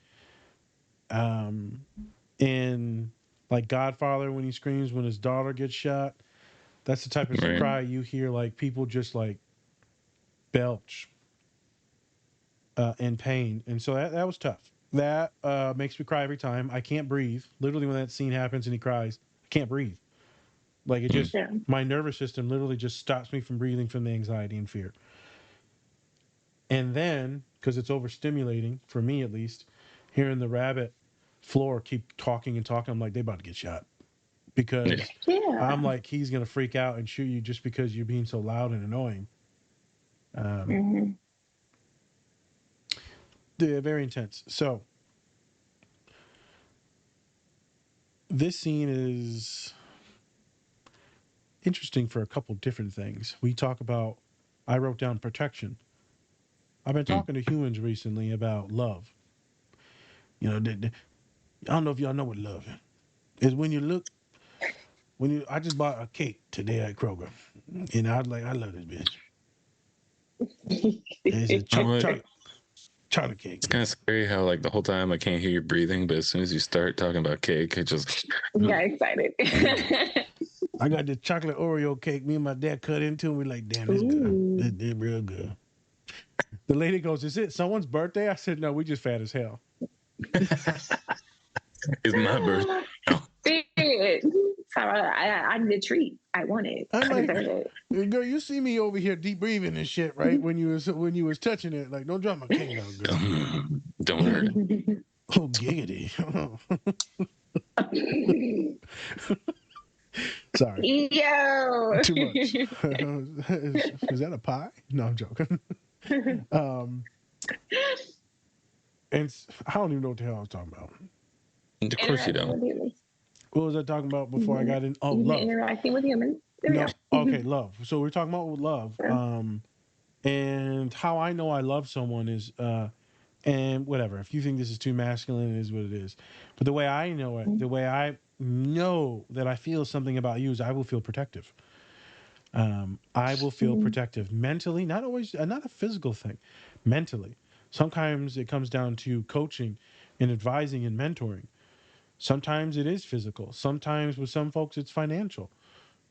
in like Godfather when he screams when his daughter gets shot. That's the type of cry you hear, like people just like belch in pain. And so that was tough. That makes me cry every time. I can't breathe. Literally, when that scene happens and he cries, I can't breathe. Like it just, my nervous system literally just stops me from breathing from the anxiety and fear. And then, because it's overstimulating, for me at least, hearing the rabbit floor keep talking and talking, I'm like, they about to get shot. Because I'm like, he's going to freak out and shoot you just because you're being so loud and annoying. They're very intense. So, this scene is interesting for a couple different things. We talk about, I wrote down protection. I've been talking to humans recently about love. You know, I don't know if y'all know what love is. When you look, I just bought a cake today at Kroger, and I was like, I love this bitch. It's a chocolate cake. It's kind of scary how like the whole time I can't hear you breathing, but as soon as you start talking about cake, it just got excited. I got this chocolate Oreo cake. Me and my dad cut into, and we're like, damn, this good. This real good. The lady goes, is it someone's birthday? I said, no, we just fat as hell. It's my birthday. No. So I need a treat. I want it. I deserve it. Girl, you see me over here deep breathing and shit, right? When you was touching it, like, don't drop my cake out, girl. Don't hurt it. Oh, giggity. Sorry. Yo. Too much. Is that a pie? No, I'm joking. And I don't even know what the hell I was talking about. Of course you don't. What was I talking about before I got in? Oh, love. Interacting with humans. Okay, love. So we're talking about love. And how I know I love someone is, and whatever. If you think this is too masculine, it is what it is. But the way I know it, the way I know that I feel something about you is I will feel protective. I will feel protective mentally, not always, not a physical thing, mentally. Sometimes it comes down to coaching and advising and mentoring. Sometimes it is physical. Sometimes with some folks, it's financial,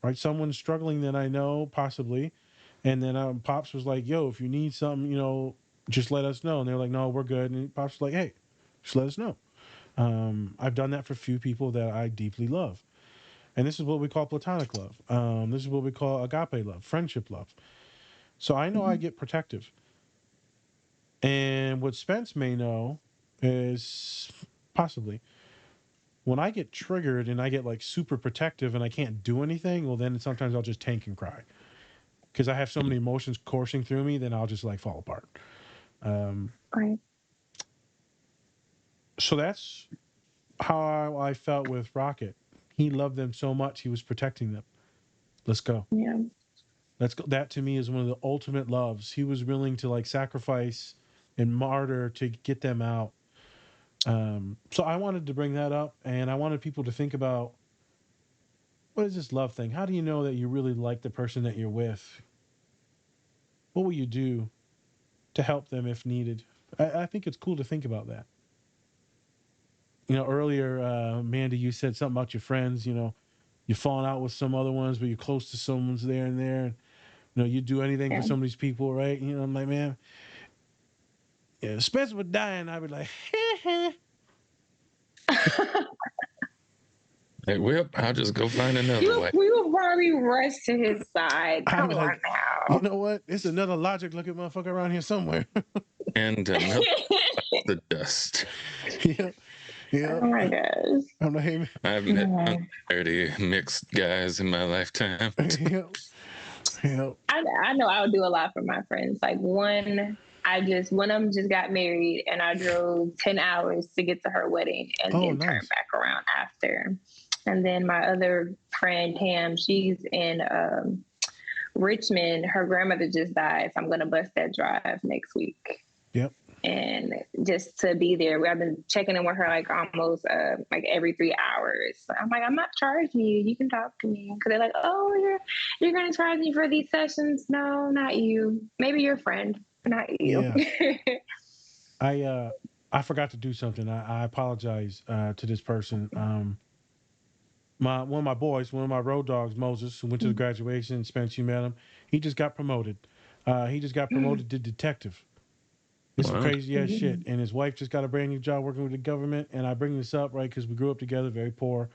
right? Someone's struggling that I know, possibly. And then Pops was like, yo, if you need something, just let us know. And they're like, no, we're good. And Pops was like, hey, just let us know. I've done that for a few people that I deeply love. And this is what we call platonic love. This is what we call agape love, friendship love. So I know I get protective. And what Spence may know is possibly when I get triggered and I get like super protective and I can't do anything, well, then sometimes I'll just tank and cry. Because I have so many emotions coursing through me, then I'll just like fall apart. Right. So that's how I felt with Rocket. He loved them so much, he was protecting them. Let's go. Yeah. Let's go. That to me is one of the ultimate loves. He was willing to like sacrifice and martyr to get them out. So I wanted to bring that up, and I wanted people to think about what is this love thing? How do you know that you really like the person that you're with? What will you do to help them if needed? I think it's cool to think about that. Earlier, Mandii, you said something about your friends. You're falling out with some other ones, but you're close to someone's there and there. You do anything for some of these people, right? I'm like, man, yeah, Spencer would die, and I'd be like, Hey, Whip, I'll just go find another way. We will probably rush to his side. Come on now. You know what? It's another logic looking motherfucker around here somewhere. And milk the dust. Yeah. Oh my gosh. I'm like, I've met 30 mixed guys in my lifetime. Yeah. I know I would do a lot for my friends. Like one of them just got married, and I drove 10 hours to get to her wedding, and then turned back around after. And then my other friend, Tam, she's in Richmond. Her grandmother just died, so I'm going to bust that drive next week. Yep. And just to be there, I've been checking in with her like almost like every 3 hours. So I'm like, I'm not charging you. You can talk to me. Because they're like, oh, you're going to charge me for these sessions? No, not you. Maybe your friend, not you. Yeah. I forgot to do something. I apologize to this person. One of my boys, one of my road dogs, Moses, who went to the graduation, Spence, you met him. He just got promoted. He just got promoted to detective. It's some crazy ass shit. And his wife just got a brand new job working with the government. And I bring this up, right, because we grew up together, very poor.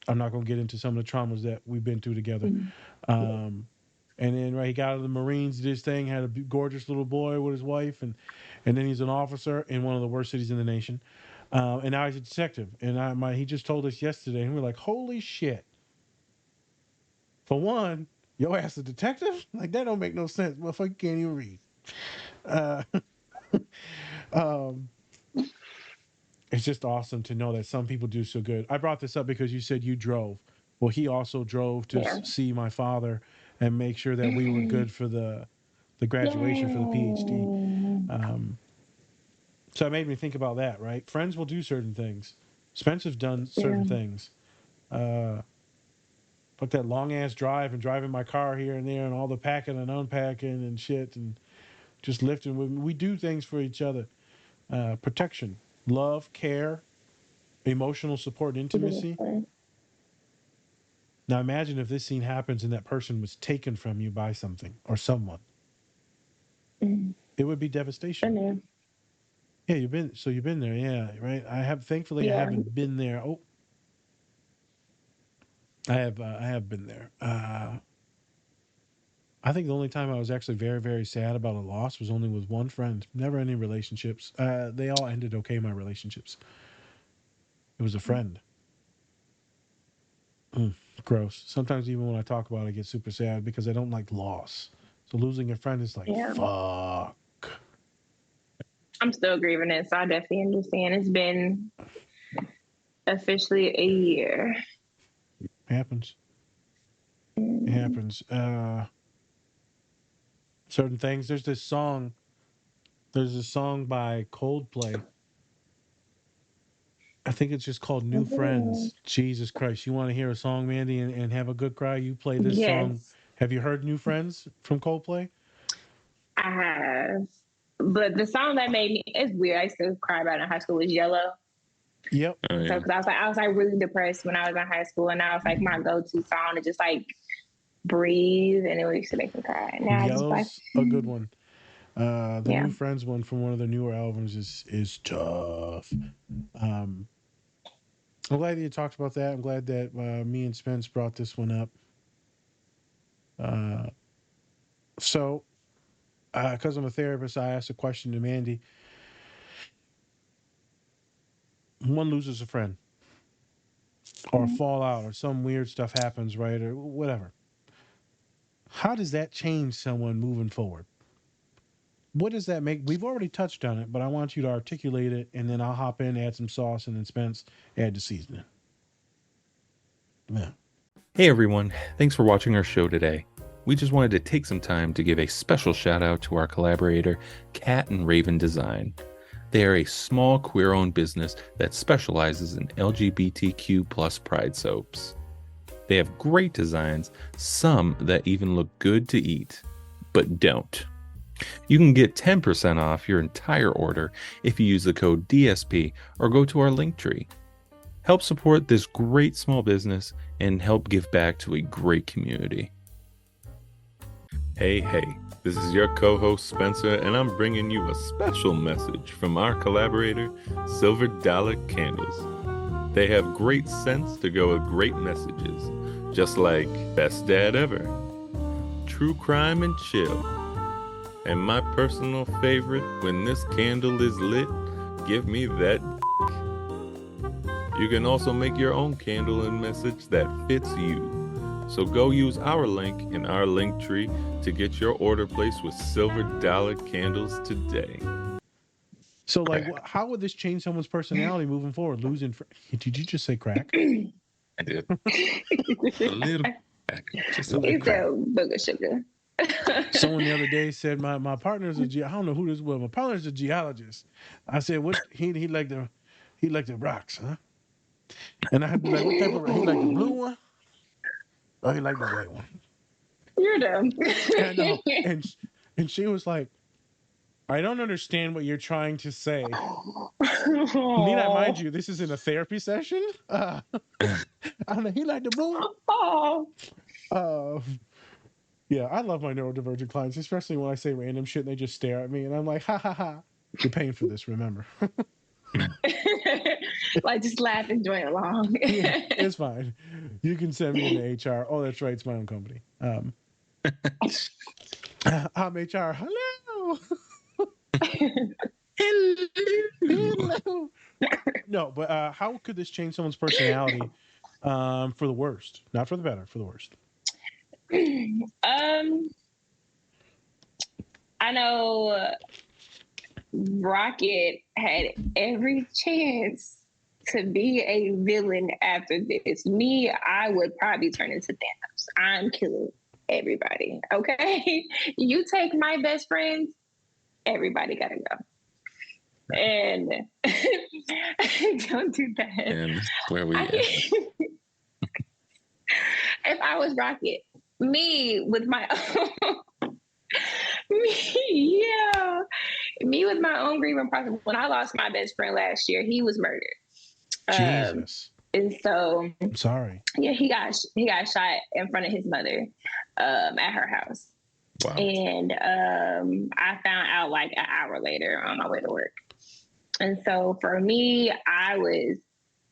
I'm not going to get into some of the traumas that we've been through together. And then, right, he got out of the Marines, did his thing, had a gorgeous little boy with his wife. And then he's an officer in one of the worst cities in the nation. And now he's a detective. And he just told us yesterday, and we're like, holy shit. For one, your ass a detective? Like, that don't make no sense. Motherfucker, you can't even read. It's just awesome to know that some people do so good. I brought this up because you said you drove. Well, he also drove to see my father and make sure that we were good for the graduation for the PhD. So it made me think about that, right? Friends will do certain things. Spencer's done certain things. But that long ass drive and driving my car here and there and all the packing and unpacking and shit and just lifting. We do things for each other. Protection, love, care, emotional support, intimacy. Now imagine if this scene happens and that person was taken from you by something or someone. It would be devastation. Yeah, you've been there, yeah, right. Thankfully I haven't been there. Oh, I have been there. I think the only time I was actually very, very sad about a loss was only with one friend. Never any relationships. They all ended okay, my relationships. It was a friend. Gross. Sometimes even when I talk about it, I get super sad because I don't like loss. So losing a friend is like, fuck. I'm still grieving it, so I definitely understand. It's been officially a year. Happens. It happens. Certain things. There's this song by Coldplay. I think it's just called New Friends. Jesus Christ. You want to hear a song, Mandii, and have a good cry? You play this song. Have you heard New Friends from Coldplay? I have. But the song that made me, it's weird. I used to cry about it in high school was Yellow. Yep. So I was really depressed when I was in high school, and that was like my go-to song to just like breathe, and it used to make me cry. Now Yellow's a good one. The New Friends one from one of the newer albums is tough. I'm glad that you talked about that. I'm glad that me and Spence brought this one up. So, because I'm a therapist, I asked a question to Mandii. One loses a friend, or a fallout, or some weird stuff happens, right, or whatever. How does that change someone moving forward? What does that make? We've already touched on it, but I want you to articulate it, and then I'll hop in, add some sauce, and then Spence add the seasoning. Yeah. Hey everyone, thanks for watching our show today. We just wanted to take some time to give a special shout out to our collaborator, Cat and Raven Design. They are a small queer-owned business that specializes in LGBTQ plus pride soaps. They have great designs, some that even look good to eat, but don't. You can get 10% off your entire order if you use the code DSP or go to our link tree. Help support this great small business and help give back to a great community. Hey, this is your co-host Spencer, and I'm bringing you a special message from our collaborator, Silver Dollar Candles. They have great scents to go with great messages, just like Best Dad Ever, True Crime and Chill, and my personal favorite, When This Candle Is Lit, Give Me That. You can also make your own candle and message that fits you. So go use our link in our link tree to get your order placed with Silver Dollar Candles today. So, like, how would this change someone's personality moving forward? Did you just say crack? I did. A little crack. Just a little crack. Booger sugar. Someone the other day said my partner's I don't know who this was. My partner's a geologist. I said, what he like the rocks, huh? And I had to be like, what type of he like the blue one? Oh, he like the white one. You're dumb. And she was like, I don't understand what you're trying to say. Nina, mind you, this is in a therapy session. I don't know, he like the blue one. Yeah, I love my neurodivergent clients, especially when I say random shit and they just stare at me and I'm like, ha ha ha. You're paying for this, remember. Like, just laugh and join along. Yeah, it's fine. You can send me into HR. Oh, that's right, it's my own company. I'm HR. Hello. Hello. No, but how could this change someone's personality for the worst? Not for the better, for the worst. I know Rocket had every chance to be a villain after this. Me, I would probably turn into Thanos. I'm killing everybody. Okay? You take my best friends, everybody gotta go. And don't do that. And where we at? If I was Rocket, me with my me with my own grieving process. When I lost my best friend last year, he was murdered. Jesus. And so I'm sorry. Yeah, he got shot in front of his mother at her house. Wow. And I found out like an hour later on my way to work. And so for me, I was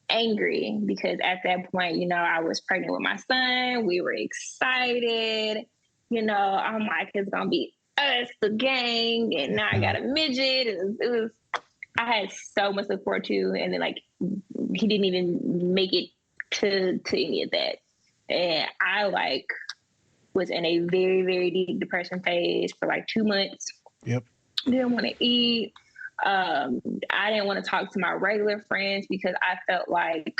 angry because at that point, you know, I was pregnant with my son. We were excited. You know, I'm like, it's gonna be us, the gang, and now I got a midget. It was I had so much to look forward to, and then like he didn't even make it to any of that. And I like was in a very, very deep depression phase for like 2 months. Yep. Didn't want to eat. I didn't want to talk to my regular friends because I felt like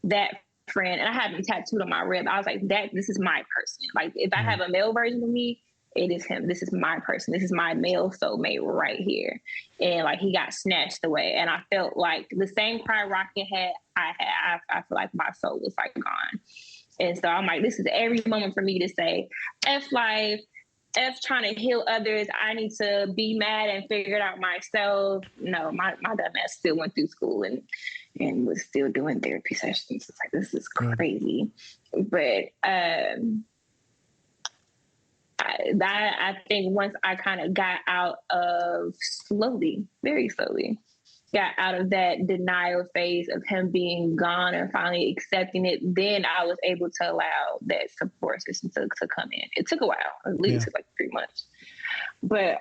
that friend, and I had him tattooed on my rib. I was like, this is my person. Like, if I have a male version of me, it is him. This is my person. This is my male soulmate right here. And like, he got snatched away. And I felt like the same cry Rocket had, I feel like my soul was like gone. And so I'm like, this is every moment for me to say, F life, F trying to heal others. I need to be mad and figure it out myself. No, my dumb ass still went through school and was still doing therapy sessions. It's like, this is crazy. But I think once I kind of got out of very slowly, got out of that denial phase of him being gone and finally accepting it, then I was able to allow that support system to come in. It took a while. At least took like 3 months. But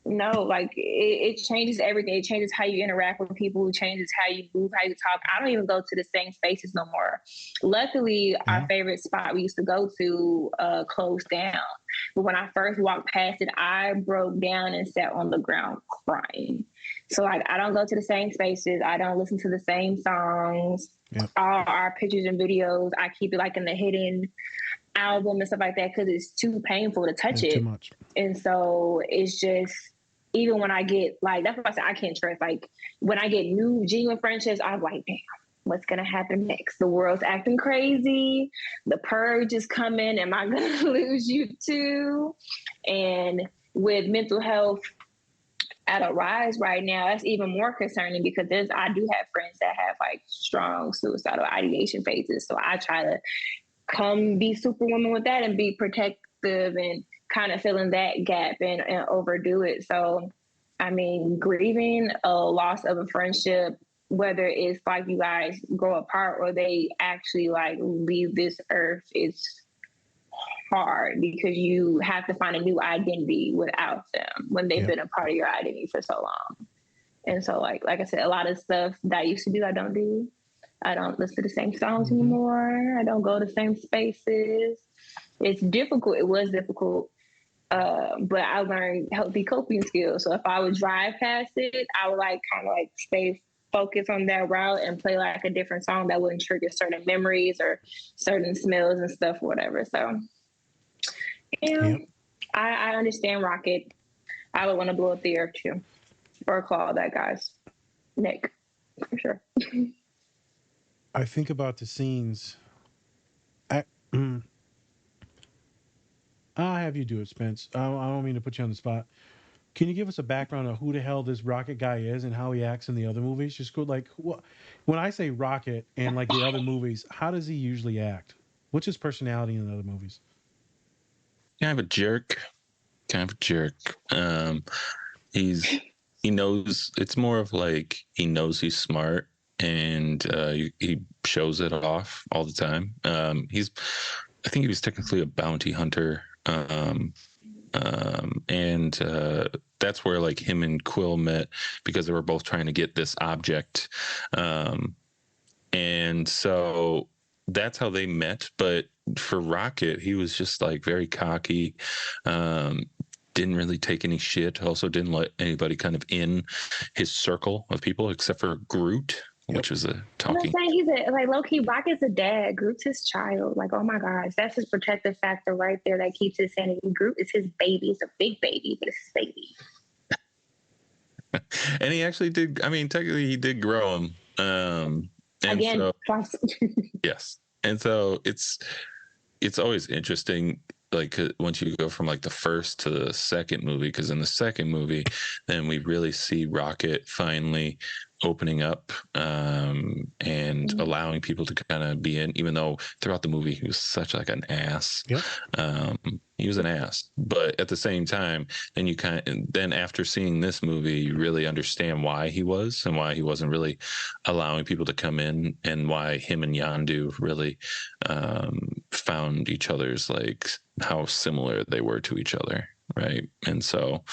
no, like it changes everything. It changes how you interact with people. It changes how you move, how you talk. I don't even go to the same spaces no more. Luckily, our favorite spot we used to go to closed down. But when I first walked past it, I broke down and sat on the ground crying. So like, I don't go to the same spaces. I don't listen to the same songs. Yep. All our pictures and videos, I keep it like in the hidden album and stuff like that because it's too painful to touch it. Too much. And so it's just, even when I get like, that's why I say I can't trust. Like when I get new genuine friendships, I'm like, damn, what's going to happen next? The world's acting crazy. The purge is coming. Am I going to lose you too? And with mental health at a rise right now, that's even more concerning because I do have friends that have like strong suicidal ideation phases. So I try to come be superwoman with that and be protective and kind of fill in that gap and overdo it. So, I mean, grieving a loss of a friendship, whether it's like you guys go apart or they actually like leave this earth, is hard because you have to find a new identity without them when they've been a part of your identity for so long. And so, like I said, a lot of stuff that I used to do, I don't do. I don't listen to the same songs anymore. I don't go to the same spaces. It's difficult. It was difficult. But I learned healthy coping skills. So if I would drive past it, I would like kind of like stay focused on that route and play like a different song that wouldn't trigger certain memories or certain smells and stuff, or whatever. So, I understand Rocket. I would want to blow up the earth too, or claw that guy's neck for sure. I think about the scenes. I'll have you do it, Spence. I don't mean to put you on the spot. Can you give us a background of who the hell this Rocket guy is and how he acts in the other movies? Just go like, when I say Rocket and like the other movies, how does he usually act? What's his personality in the other movies? Kind of a jerk. He knows, it's more of like he knows he's smart and he shows it off all the time. I think he was technically a bounty hunter. And that's where like him and Quill met because they were both trying to get this object. And so that's how they met. But for Rocket, he was just like very cocky. Didn't really take any shit. Also didn't let anybody kind of in his circle of people except for Groot, which was a talking. I'm saying he's like low key. Rocket's a dad. Groot's his child. Like, oh my gosh, that's his protective factor right there that keeps his sanity. Groot is his baby. It's a big baby, but it's his baby. And he actually did. I mean, technically, he did grow him. And again, so, yes, and so it's always interesting. Like once you go from like the first to the second movie, because in the second movie, then we really see Rocket finally opening up and allowing people to kind of be in, even though throughout the movie he was such like an ass. He was an ass, but at the same time, then after seeing this movie, you really understand why he was and why he wasn't really allowing people to come in, and why him and Yondu really found each other's, like how similar they were to each other, right? And so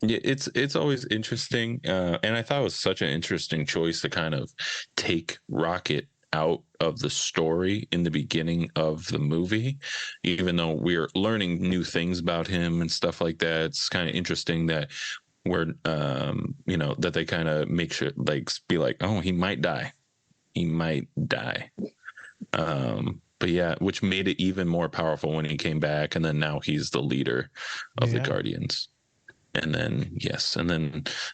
it's always interesting, and I thought it was such an interesting choice to kind of take Rocket out of the story in the beginning of the movie, even though we're learning new things about him and stuff like that. It's kind of interesting that we're that they kind of make sure, like, be like, oh, he might die, but yeah, which made it even more powerful when he came back, and then now he's the leader of the Guardians. And then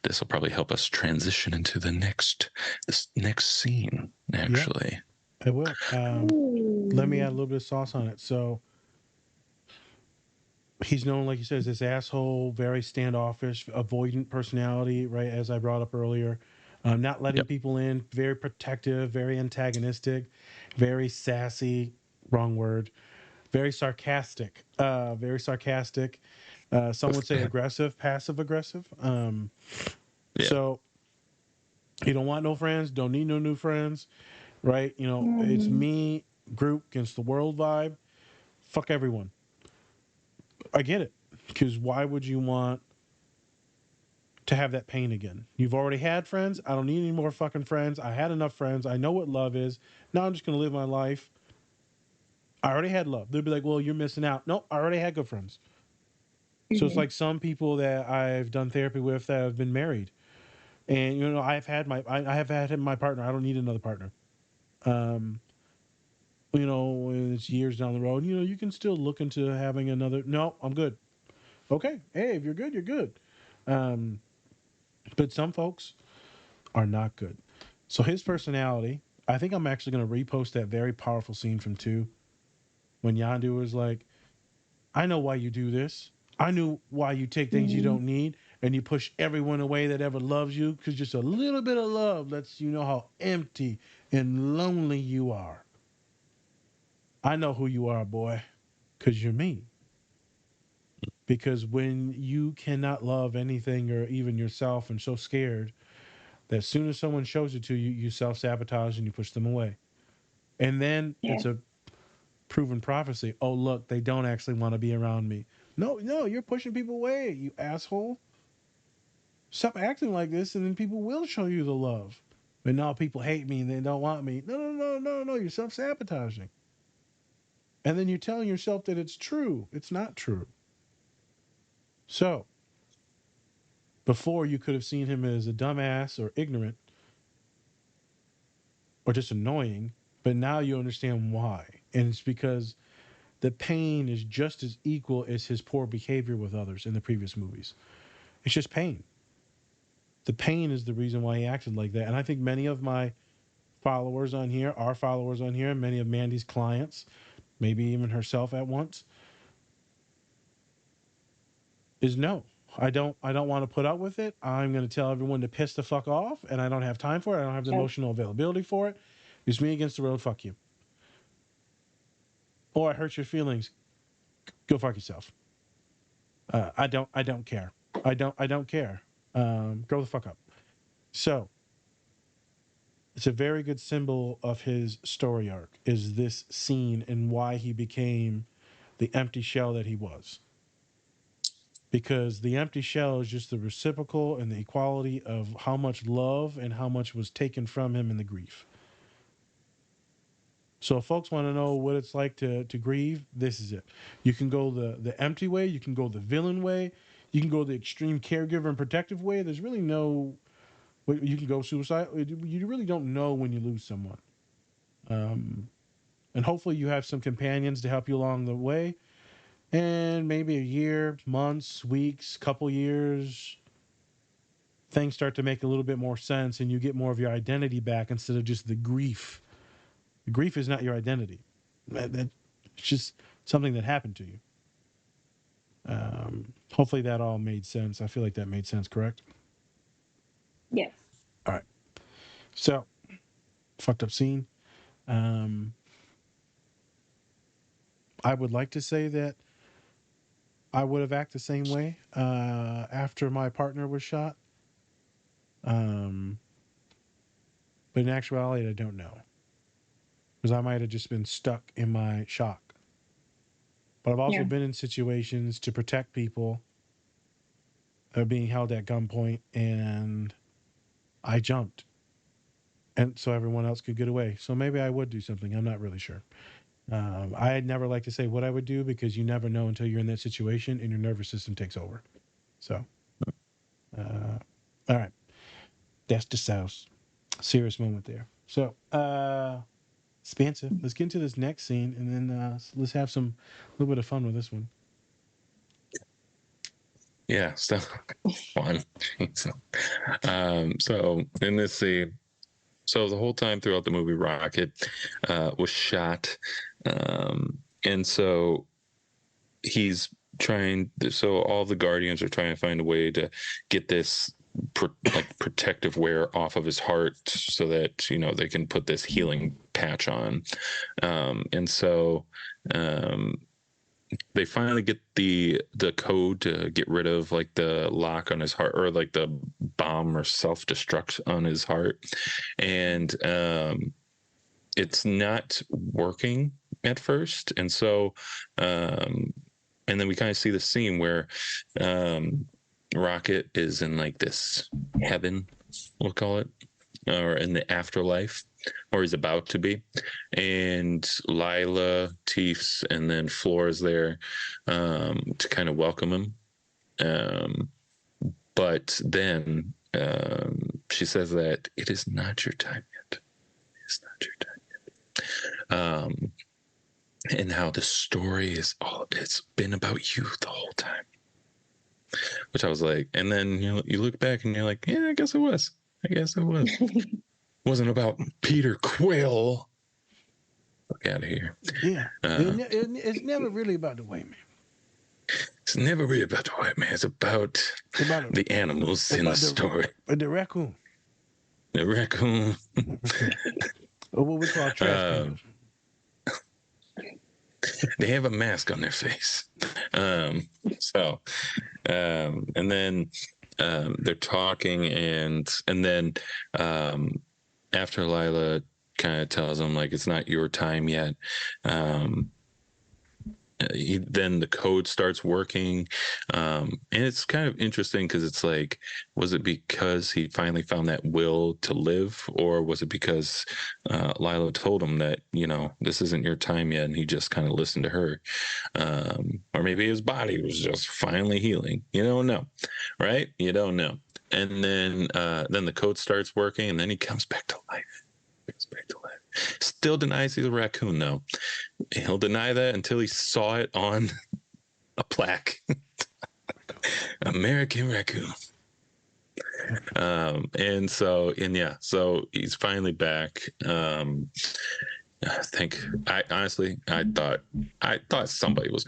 this will probably help us transition into this next scene, actually. Yeah, it will. Let me add a little bit of sauce on it. So he's known, like you said, as this asshole, very standoffish, avoidant personality, right? As I brought up earlier. Not letting people in, very protective, very antagonistic, very sassy, wrong word, very sarcastic. Some would say aggressive, passive aggressive. So you don't want no friends, don't need no new friends, right? It's me, Groot against the world vibe. Fuck everyone. I get it, because why would you want to have that pain again? You've already had friends. I don't need any more fucking friends. I had enough friends. I know what love is. Now I'm just gonna live my life. I already had love. They'll be like, well, you're missing out. No, I already had good friends. So it's like some people that I've done therapy with that have been married, and I have had my partner. I don't need another partner. It's years down the road. You can still look into having another. No, I'm good. Okay, hey, if you're good, you're good. But some folks are not good. So his personality, I think I'm actually going to repost that very powerful scene from 2 when Yondu was like, I know why you do this. I knew why you take things you don't need and you push everyone away that ever loves you because just a little bit of love lets you know how empty and lonely you are. I know who you are, boy, because you're me. Because when you cannot love anything or even yourself and so scared that as soon as someone shows it to you, you self-sabotage and you push them away. And then it's a proven prophecy. Oh, look, they don't actually want to be around me. No, you're pushing people away, you asshole. Stop acting like this, and then people will show you the love. But now people hate me and they don't want me. No. You're self-sabotaging. And then you're telling yourself that it's true. It's not true. So, before you could have seen him as a dumbass or ignorant or just annoying, but now you understand why. And it's because the pain is just as equal as his poor behavior with others in the previous movies. It's just pain. The pain is the reason why he acted like that. And I think many of my followers on here, our followers on here, many of Mandi's clients, maybe even herself at once, is no. I don't want to put up with it. I'm going to tell everyone to piss the fuck off, and I don't have time for it. I don't have the emotional availability for it. It's me against the world. Fuck you. Or I hurt your feelings. Go fuck yourself. I don't care. I don't care. Grow the fuck up. So it's a very good symbol of his story arc is this scene and why he became the empty shell that he was. Because the empty shell is just the reciprocal and the equality of how much love and how much was taken from him in the grief. So if folks want to know what it's like to grieve, this is it. You can go the empty way, you can go the villain way, you can go the extreme caregiver and protective way. There's really no, you can go suicide. You really don't know when you lose someone. And hopefully you have some companions to help you along the way. And maybe a year, months, weeks, couple years, things start to make a little bit more sense and you get more of your identity back instead of just the grief. The grief is not your identity. It's just something that happened to you. Hopefully that all made sense. I feel like that made sense, correct? Yes. All right. So, fucked up scene. I would like to say that I would have acted the same way after my partner was shot. But in actuality, I don't know. Because I might have just been stuck in my shock. But I've also been in situations to protect people that are being held at gunpoint, and I jumped. And so everyone else could get away. So maybe I would do something. I'm not really sure. I'd never like to say what I would do because you never know until you're in that situation and your nervous system takes over. So, all right. That's the sauce. Serious moment there. So, Spencer, let's get into this next scene and then let's have a little bit of fun with this one. Yeah, so fun. So in this scene, so the whole time throughout the movie, Rocket was shot, and so he's trying. So all the Guardians are trying to find a way to get this protective wear off of his heart, so that they can put this healing patch on, and so. They finally get the code to get rid of like the lock on his heart, or like the bomb or self-destruct on his heart, and it's not working at first. And so and then we kind of see the scene where Rocket is in like this heaven, we'll call it, or in the afterlife, or he's about to be, and Lila, Teefs, and then Flora's there to kind of welcome him. But then she says that it is not your time yet. It's not your time yet. And how the story it's been about you the whole time. Which I was like, and then you look back and you're like, yeah, I guess it was. wasn't about Peter Quill. Fuck out of here. Yeah. It's never really about the white man. It's never really about the white man. It's about the animals in the story. The raccoon. The raccoon. Or what we call trash cans. They have a mask on their face. And then they're talking, and then after Lila kind of tells him like it's not your time yet, then the code starts working, and it's kind of interesting because it's like, was it because he finally found that will to live, or was it because Lila told him that, you know, this isn't your time yet, and he just kind of listened to her, or maybe his body was just finally healing. You don't know, right? You don't know. And then the code starts working, and then he comes back to life. Still denies he's a raccoon, though. He'll deny that until he saw it on a plaque. American raccoon. So he's finally back. I thought somebody was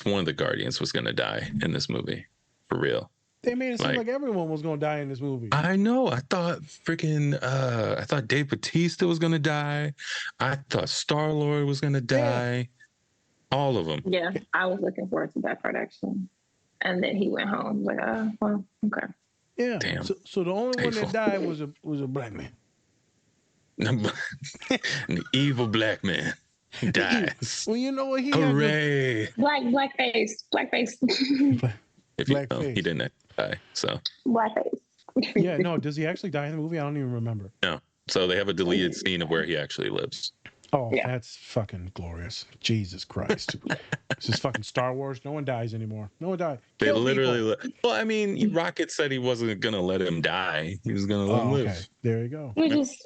one of the Guardians was gonna die in this movie, for real. They made it seem like everyone was going to die in this movie. I know. I thought Dave Bautista was going to die. I thought Star-Lord was going to die. Yeah. All of them. Yeah, I was looking forward to that production. And then he went home. Like, well, okay. Yeah. Damn. So the only one that died was a black man. An evil black man dies. Well, you know what? Hooray! Blackface. He didn't die, so. Blackface. Yeah, no, does he actually die in the movie? I don't even remember. No. So they have a deleted scene of where he actually lives. Oh, yeah. That's fucking glorious. Jesus Christ. This is fucking Star Wars. No one dies anymore. No one dies. They literally... Well, I mean, Rocket said he wasn't going to let him die. He was going to let him live. Okay. There you go. He was just,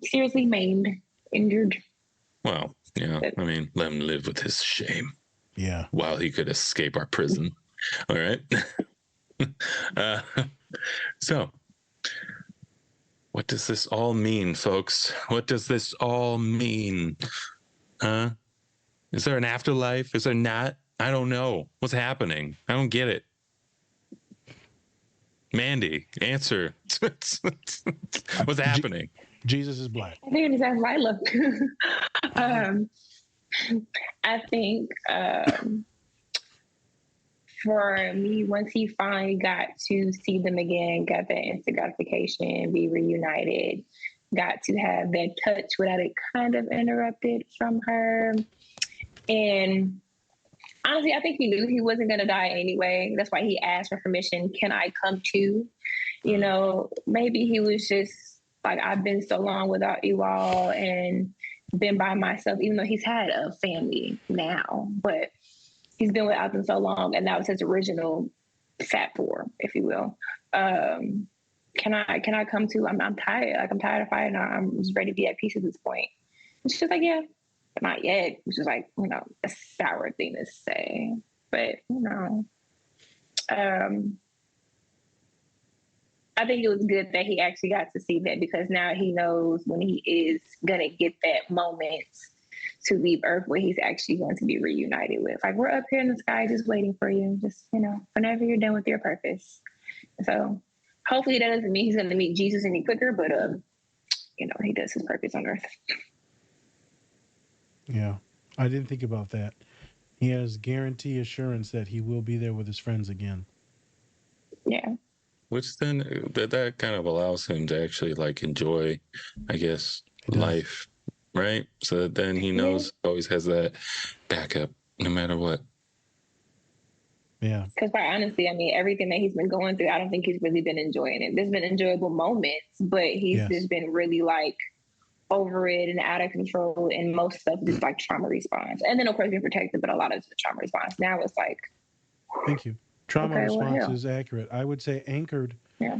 seriously maimed, injured. Well, yeah. I mean, let him live with his shame. Yeah. While he could escape our prison. All right. So, what does this all mean, folks? What does this all mean? Huh? Is there an afterlife? Is there not? I don't know. What's happening? I don't get it. Mandii, answer. What's happening? Jesus is black. I think it's as Lila. I think for me, once he finally got to see them again, got that instant gratification, be reunited, got to have that touch without it kind of interrupted from her. And honestly, I think he knew he wasn't going to die anyway. That's why he asked for permission. Can I come too? Maybe he was just like, I've been so long without you all and been by myself, even though he's had a family now, but he's been without them so long, and that was his original fat four, if you will. Can I come to? I'm tired. Like, I'm tired of fighting. I'm just ready to be at peace at this point. And she's like, yeah, but not yet. Which is like, a sour thing to say. But I think it was good that he actually got to see that, because now he knows when he is gonna get that moment to leave Earth where he's actually going to be reunited with. Like, we're up here in the sky just waiting for you. Just, whenever you're done with your purpose. So hopefully that doesn't mean he's going to meet Jesus any quicker, but, he does his purpose on Earth. Yeah, I didn't think about that. He has guarantee assurance that he will be there with his friends again. Yeah. Which then that kind of allows him to actually enjoy, I guess, life. Right? So that then he knows, always has that backup no matter what. Yeah. Because quite honestly, everything that he's been going through, I don't think he's really been enjoying it. There's been enjoyable moments, but he's just been really over it and out of control, and most stuff is trauma response. And then of course being protected, but a lot of it's trauma response. Now it's Thank you. Trauma response is accurate. I would say anchored. Yeah.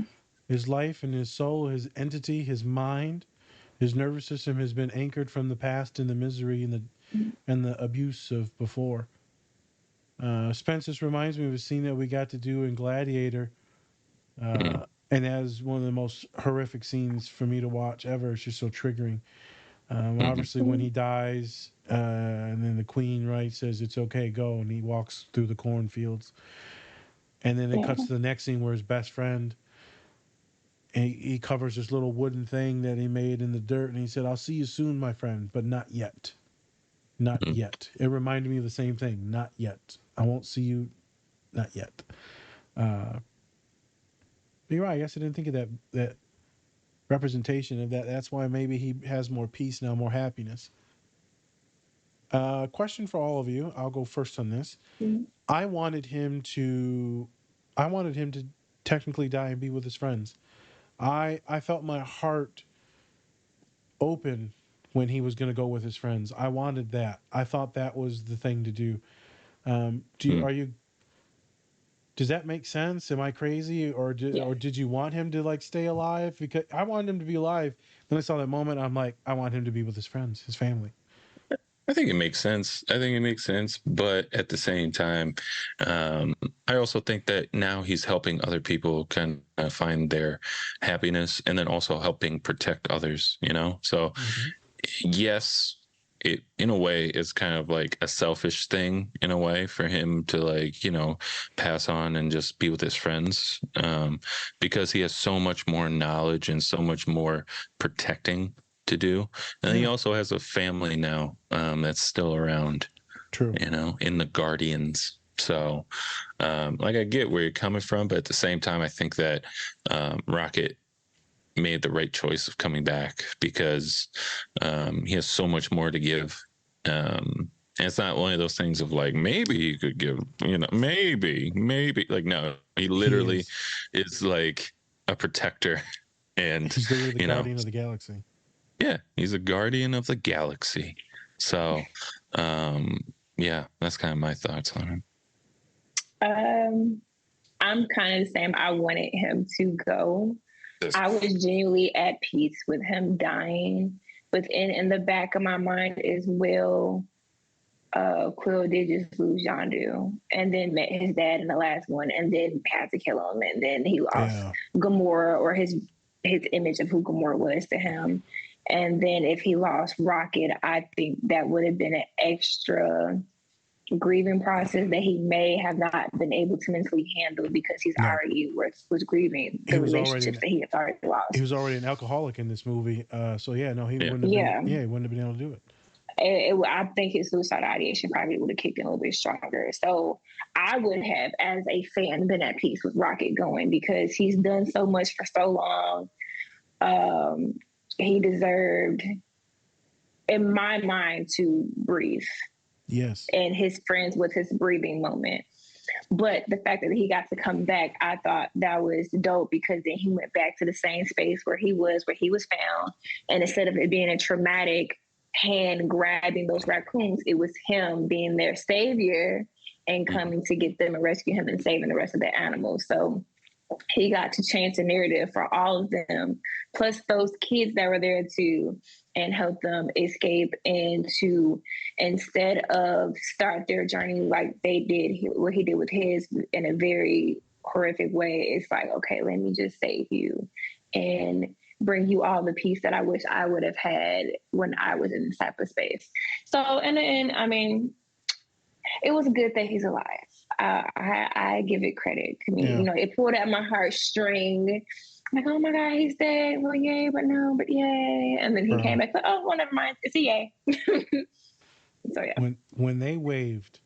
His life and his soul, his entity, his mind. His nervous system has been anchored from the past and the misery and the abuse of before. Spence, this reminds me of a scene that we got to do in Gladiator and that is one of the most horrific scenes for me to watch ever. It's just so triggering. Obviously, when he dies, and then the queen, right, says it's okay, go, and he walks through the cornfields, and then it cuts to the next scene where his best friend, he covers this little wooden thing that he made in the dirt, and he said, "I'll see you soon, my friend, but not yet, not yet." It reminded me of the same thing. Not yet. I won't see you. Not yet. You're right. I guess I didn't think of that representation of that. That's why maybe he has more peace now, more happiness. Question for all of you. I'll go first on this. I wanted him to technically die and be with his friends. I felt my heart open when he was going to go with his friends. I wanted that. I thought that was the thing to do. Does that make sense? Am I crazy, or did you want him to like stay alive? Because I wanted him to be alive. When I saw that moment, I'm like, I want him to be with his friends, his family. I think it makes sense. But at the same time, I also think that now he's helping other people kind of find their happiness, and then also helping protect others, you know? So yes, it in a way is kind of like a selfish thing in a way for him to like, you know, pass on and just be with his friends, because he has so much more knowledge and so much more protecting to do. And he also has a family now, that's still around. True. You know, in the Guardians. So like I get where you're coming from, but at the same time I think that Rocket made the right choice of coming back, because he has so much more to give. And it's not one of those things of like, maybe he could give, you know, maybe like, no, he literally is like a protector, and he's literally the guardian of the galaxy. Yeah, he's a guardian of the galaxy. So yeah, that's kind of my thoughts on him. I'm kind of the same. I wanted him to go. I was genuinely at peace with him dying, but in the back of my mind is, will Quill did just lose Yondu, and then met his dad in the last one, and then had to kill him, and then he lost Gamora, or his image of who Gamora was to him. And then if he lost Rocket, I think that would have been an extra grieving process that he may have not been able to mentally handle, because he's already was grieving the relationships that he had already lost. He was already an alcoholic in this movie. So he wouldn't have been, he wouldn't have been able to do it. I think his suicide ideation probably would have kicked in a little bit stronger. So I would have, as a fan, been at peace with Rocket going, because he's done so much for so long. He deserved, in my mind, to breathe. Yes. And his friends with his breathing moment. But the fact that he got to come back, I thought that was dope, because then he went back to the same space where he was found. And instead of it being a traumatic hand grabbing those raccoons, it was him being their savior and coming to get them and rescue him and saving the rest of the animals. So he got to change the narrative for all of them, plus those kids that were there too, and help them escape, and to, instead of start their journey like they did, what he did with his in a very horrific way, it's like, okay, let me just save you and bring you all the peace that I wish I would have had when I was in this type of space. So in the end, I mean, it was good that he's alive. I give it credit. I mean, you know, it pulled at my heartstring. I'm like, oh my God, he's dead. Well, yay, but no, but yay. And then he came back, like, oh, well, never mind. It's a yay. So yeah. When they waved,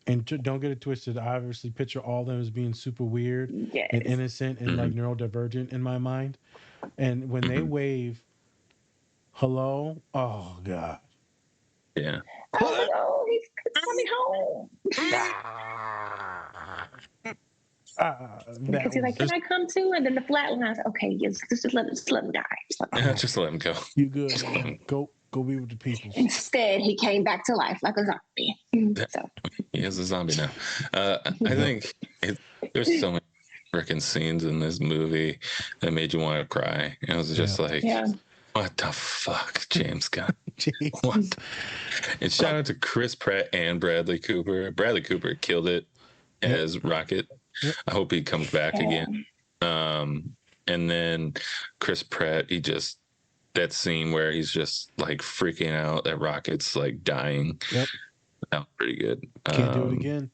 and don't get it twisted, I obviously picture all of them as being super weird and innocent and like neurodivergent in my mind. And when they wave, hello, oh God. Yeah. Oh, he's coming home. Because he's like, can I come too? And then the flatlines, okay, yes, just let him die. So, just let him go. You good? Go be with the people. Instead, he came back to life like a zombie. So. He is a zombie now. I think there's so many freaking scenes in this movie that made you want to cry. It was just like, what the fuck, James Gunn? What? And shout out to Chris Pratt and Bradley Cooper. Bradley Cooper killed it as Rocket. I hope he comes back again. And then Chris Pratt, that scene where he's just like freaking out that Rocket's like dying. Yep. That was pretty good. Can't do it again.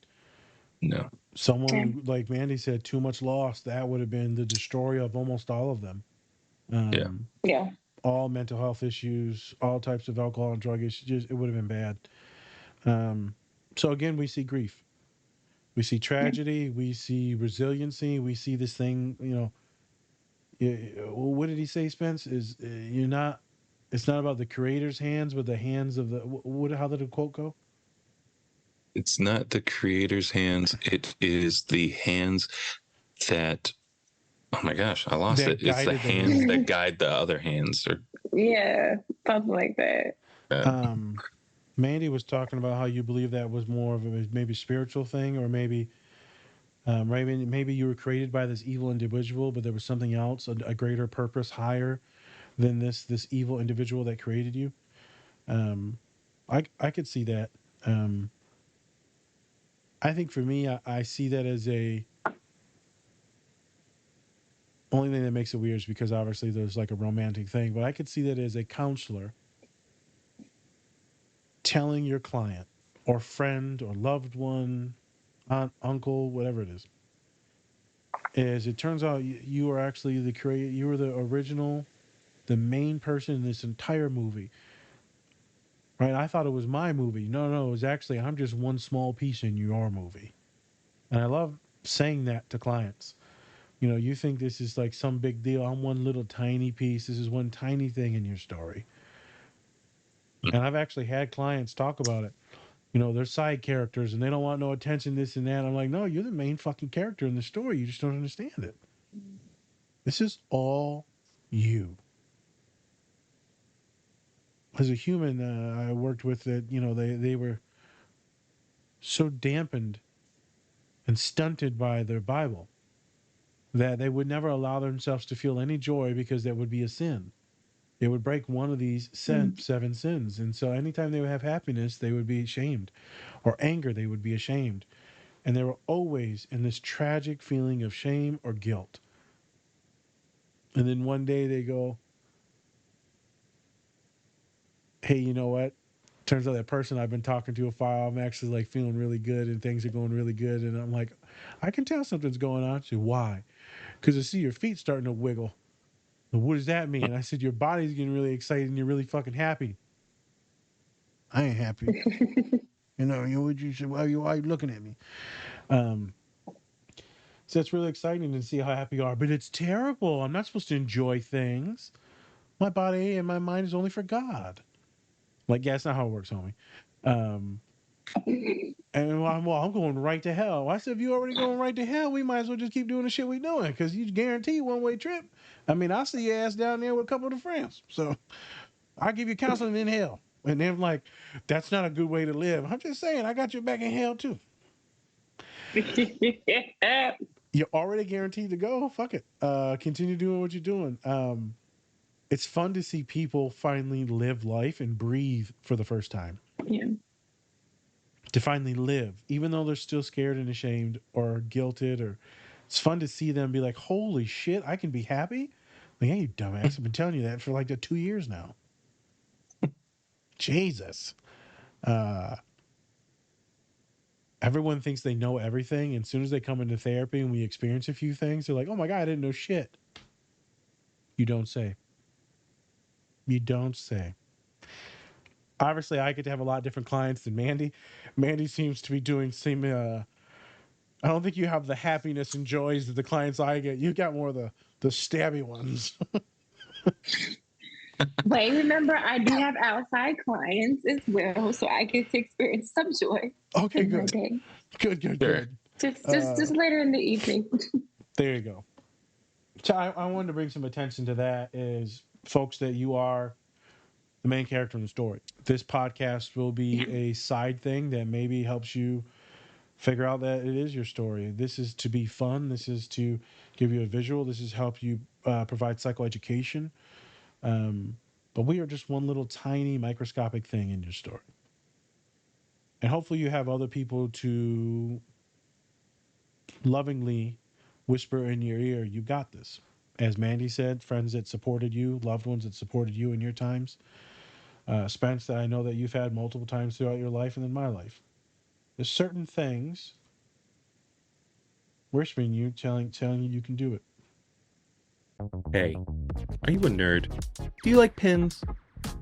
No. Someone, like Mandii said, too much loss. That would have been the destroyer of almost all of them. Yeah. All mental health issues, all types of alcohol and drug issues. It would have been bad. So again, we see grief. We see tragedy. We see resiliency. We see this thing, what did he say, Spence? You're not, it's not about the creator's hands, but the hands of how did the quote go? It's not the creator's hands. It is the hands that, oh my gosh, I lost it. It's the hands that guide the other hands. Yeah, something like that. Mandii was talking about how you believe that was more of a maybe spiritual thing, or maybe you were created by this evil individual, but there was something else, a greater purpose, higher than this evil individual that created you. I could see that. I think for me, I see that as only thing that makes it weird is because obviously there's like a romantic thing, but I could see that as a counselor telling your client or friend or loved one, aunt, uncle, whatever it is it turns out you are actually the creator. You were the original, the main person in this entire movie. Right? I thought it was my movie. No, it was actually, I'm just one small piece in your movie. And I love saying that to clients. You think this is like some big deal. I'm one little tiny piece. This is one tiny thing in your story. And I've actually had clients talk about it. They're side characters and they don't want no attention, this and that. I'm like, no, you're the main fucking character in the story. You just don't understand it. This is all you. As a human, I worked with that, they were so dampened and stunted by their Bible that they would never allow themselves to feel any joy because that would be a sin. It would break one of these seven sins. And so anytime they would have happiness, they would be ashamed. Or anger, they would be ashamed. And they were always in this tragic feeling of shame or guilt. And then one day they go, hey, you know what? Turns out that person I've been talking to a while, I'm actually like feeling really good and things are going really good. And I'm like, I can tell something's going on. She said, why? Because I see your feet starting to wiggle. What does that mean? I said, your body's getting really excited and you're really fucking happy. I ain't happy. You said, why are you looking at me? So it's really exciting to see how happy you are, but it's terrible. I'm not supposed to enjoy things. My body and my mind is only for God. Like, yeah, that's not how it works, homie. And I'm going right to hell. I said, if you already going right to hell, we might as well just keep doing the shit we doing because you guarantee one-way trip. I mean, I'll see your ass down there with a couple of the friends. So I'll give you counseling in hell. And they're like, that's not a good way to live. I'm just saying, I got you back in hell too. You're already guaranteed to go. Fuck it. Continue doing what you're doing. It's fun to see people finally live life and breathe for the first time. Yeah. To finally live, even though they're still scared and ashamed or guilted, or it's fun to see them be like, holy shit, I can be happy. Like, hey, you dumbass, I've been telling you that for like 2 years now. Jesus. Everyone thinks they know everything, and as soon as they come into therapy and we experience a few things, they're like, oh my God, I didn't know shit. You don't say. You don't say. Obviously, I get to have a lot of different clients than Mandii. Mandii seems to be doing I don't think you have the happiness and joys that the clients I get. You got more of the stabby ones. Wait, remember, I do have outside clients as well, so I get to experience some joy. Okay, in my good. day. Good. Just later in the evening. There you go. So I wanted to bring some attention to that is, folks, that you are the main character in the story. This podcast will be a side thing that maybe helps you figure out that it is your story. This is to be fun. This is to give you a visual. This is help you provide psychoeducation. But we are just one little tiny microscopic thing in your story. And hopefully you have other people to lovingly whisper in your ear, you got this. As Mandii said, friends that supported you, loved ones that supported you in your times. Spence, that I know that you've had multiple times throughout your life and in my life. There's certain things whispering you, telling you you can do it. Hey, are you a nerd? Do you like pins?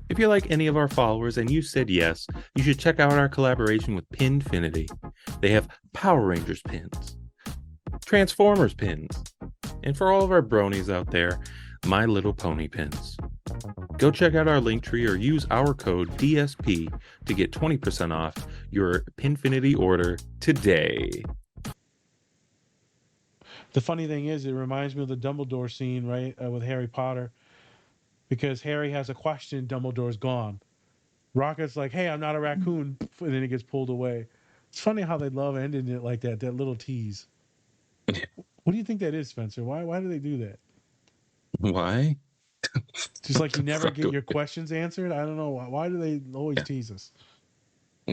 If you're like any of our followers and you said yes, you should check out our collaboration with Pinfinity. They have Power Rangers pins, Transformers pins, and for all of our bronies out there, My Little Pony pins. Go check out our link tree or use our code DSP to get 20% off your Pinfinity order today. The funny thing is, it reminds me of the Dumbledore scene, right, with Harry Potter, because Harry has a question, Dumbledore's gone. Rocket's like, "Hey, I'm not a raccoon," and then he gets pulled away. It's funny how they love ending it like that little tease. What do you think that is, Spencer? Why do they do that? Why? Just like you never get your questions answered? I don't know. Why do they always tease us?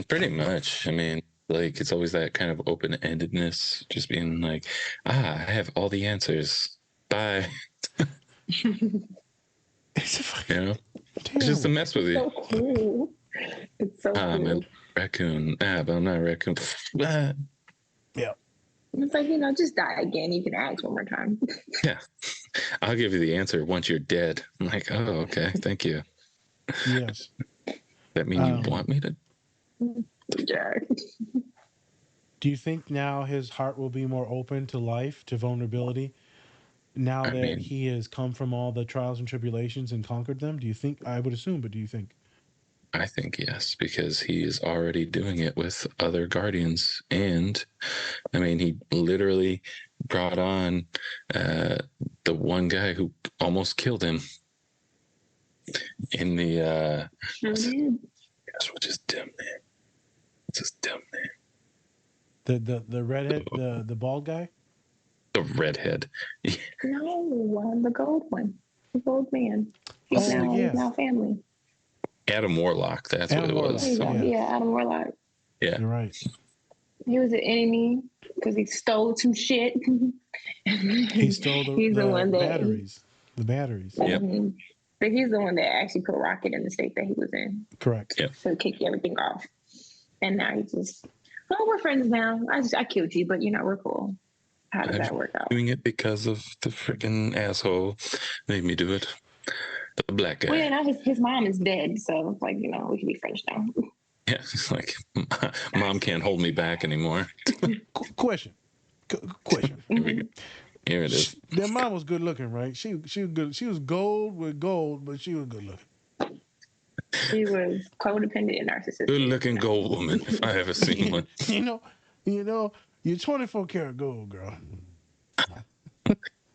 Pretty much. I mean, like, it's always that kind of open-endedness, just being like, I have all the answers. Bye. It's just a mess with you. So cool. It's so cool. I'm a raccoon. But I'm not a raccoon. Yeah. It's like, just die again. You can ask one more time. Yeah. I'll give you the answer once you're dead. I'm like, oh, okay. Thank you. Yes. That mean you want me to? Yeah. Do you think now his heart will be more open to life, to vulnerability, now that he has come from all the trials and tribulations and conquered them? Do you think? I would assume, but do you think? I think yes, because he's already doing it with other guardians. And I mean, he literally brought on the one guy who almost killed him in the gosh, what's his dumb name? What's his dumb name? The redhead, the bald guy? The redhead. No, the gold one. The gold man. He's now family. Adam Warlock, that's Adam what it was. Yeah, Adam Warlock. Yeah. You're right. He was an enemy because he stole some shit. He stole the one that batteries. The batteries. Yep. But he's the one that actually put Rocket in the state that he was in. Correct. Yep. So he kicked everything off. And now he just, we're friends now. I killed you, but we're cool. How does that work out? Doing it because of the freaking asshole made me do it. The black guy. Well, yeah, now his mom is dead, so it's like, we can be friends now. Yeah, it's like, mom can't hold me back anymore. Question. Here it is. Their mom was good looking, right? She was good. She was gold with gold, but she was good looking. She was codependent and narcissistic. Good looking gold woman, if I ever seen one. You're 24 karat gold, girl.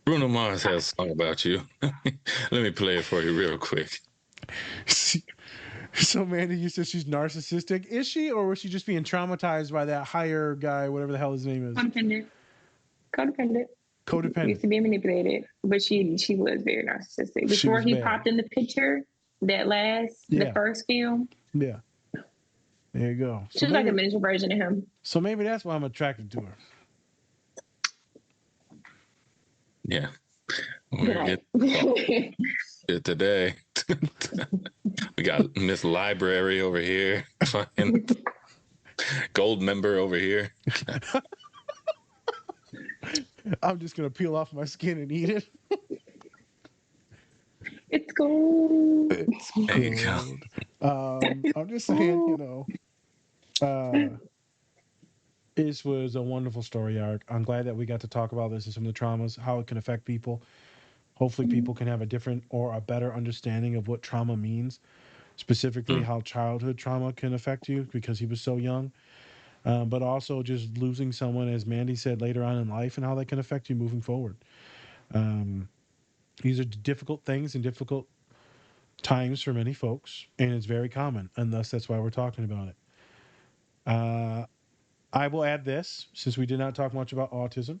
Bruno Mars has a song about you. Let me play it for you real quick. So, Mandii, you said she's narcissistic. Is she, or was she just being traumatized by that higher guy, whatever the hell his name is? Codependent. Used to be manipulated, but she was very narcissistic. Before he popped in the picture, the first film. Yeah. There you go. She was like a miniature version of him. So maybe that's why I'm attracted to her. Yeah. We're getting it today. We got Miss Library over here. Fucking gold member over here. I'm just going to peel off my skin and eat it. It's gold. There you go. I'm just saying, this was a wonderful story arc. I'm glad that we got to talk about this and some of the traumas, how it can affect people. Hopefully people can have a different or a better understanding of what trauma means, specifically how childhood trauma can affect you because he was so young, but also just losing someone, as Mandii said, later on in life and how that can affect you moving forward. These are difficult things and difficult times for many folks, and it's very common, and thus that's why we're talking about it. I will add this, since we did not talk much about autism.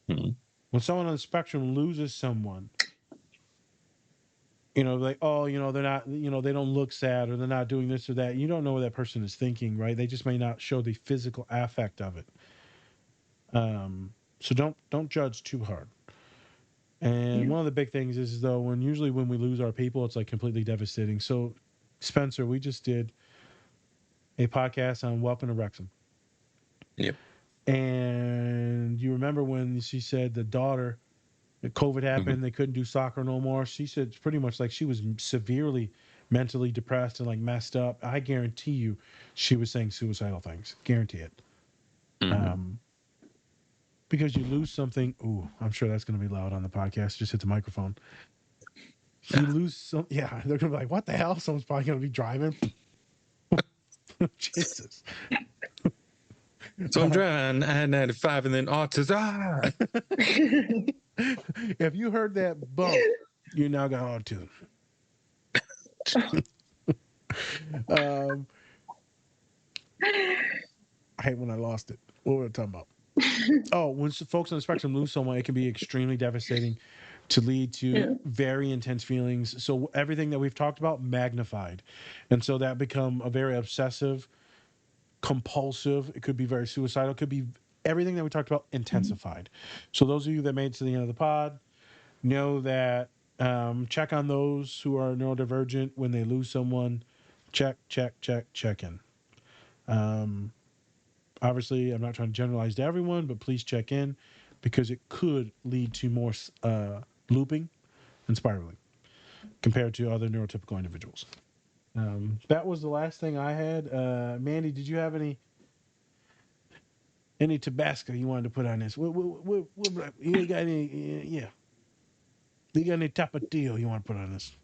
When someone on the spectrum loses someone, like, they're not, they don't look sad or they're not doing this or that. You don't know what that person is thinking, right? They just may not show the physical affect of it. So don't judge too hard. And one of the big things is though, when we lose our people, it's like completely devastating. So, Spencer, we just did a podcast on Welcome to Wrexham. Yep. And you remember when she said the daughter, the COVID happened, Mm-hmm. they couldn't do soccer no more. She said it's pretty much like she was severely mentally depressed and like messed up. I guarantee you, she was saying suicidal things. Guarantee it. Mm-hmm. Because you lose something. Ooh, I'm sure that's going to be loud on the podcast. Just hit the microphone. You lose some. Yeah, they're going to be like, "What the hell?" Someone's probably going to be driving. Jesus. So I'm driving I-95 and then autism. If you heard that bump, you now got autism. I hate when I lost it. What were we talking about? Oh, when folks on the spectrum lose someone, it can be extremely devastating to lead to very intense feelings. So everything that we've talked about magnified. And so that become a very obsessive, compulsive, it could be very suicidal, it could be everything that we talked about intensified. So those of you that made it to the end of the pod know that check on those who are neurodivergent when they lose someone. Check in. Obviously, I'm not trying to generalize to everyone, but please check in because it could lead to more looping and spiraling compared to other neurotypical individuals. That was the last thing I had. Mandii, did you have any Tabasco you wanted to put on this? What, you got any? Yeah. You got any tapatio you want to put on this?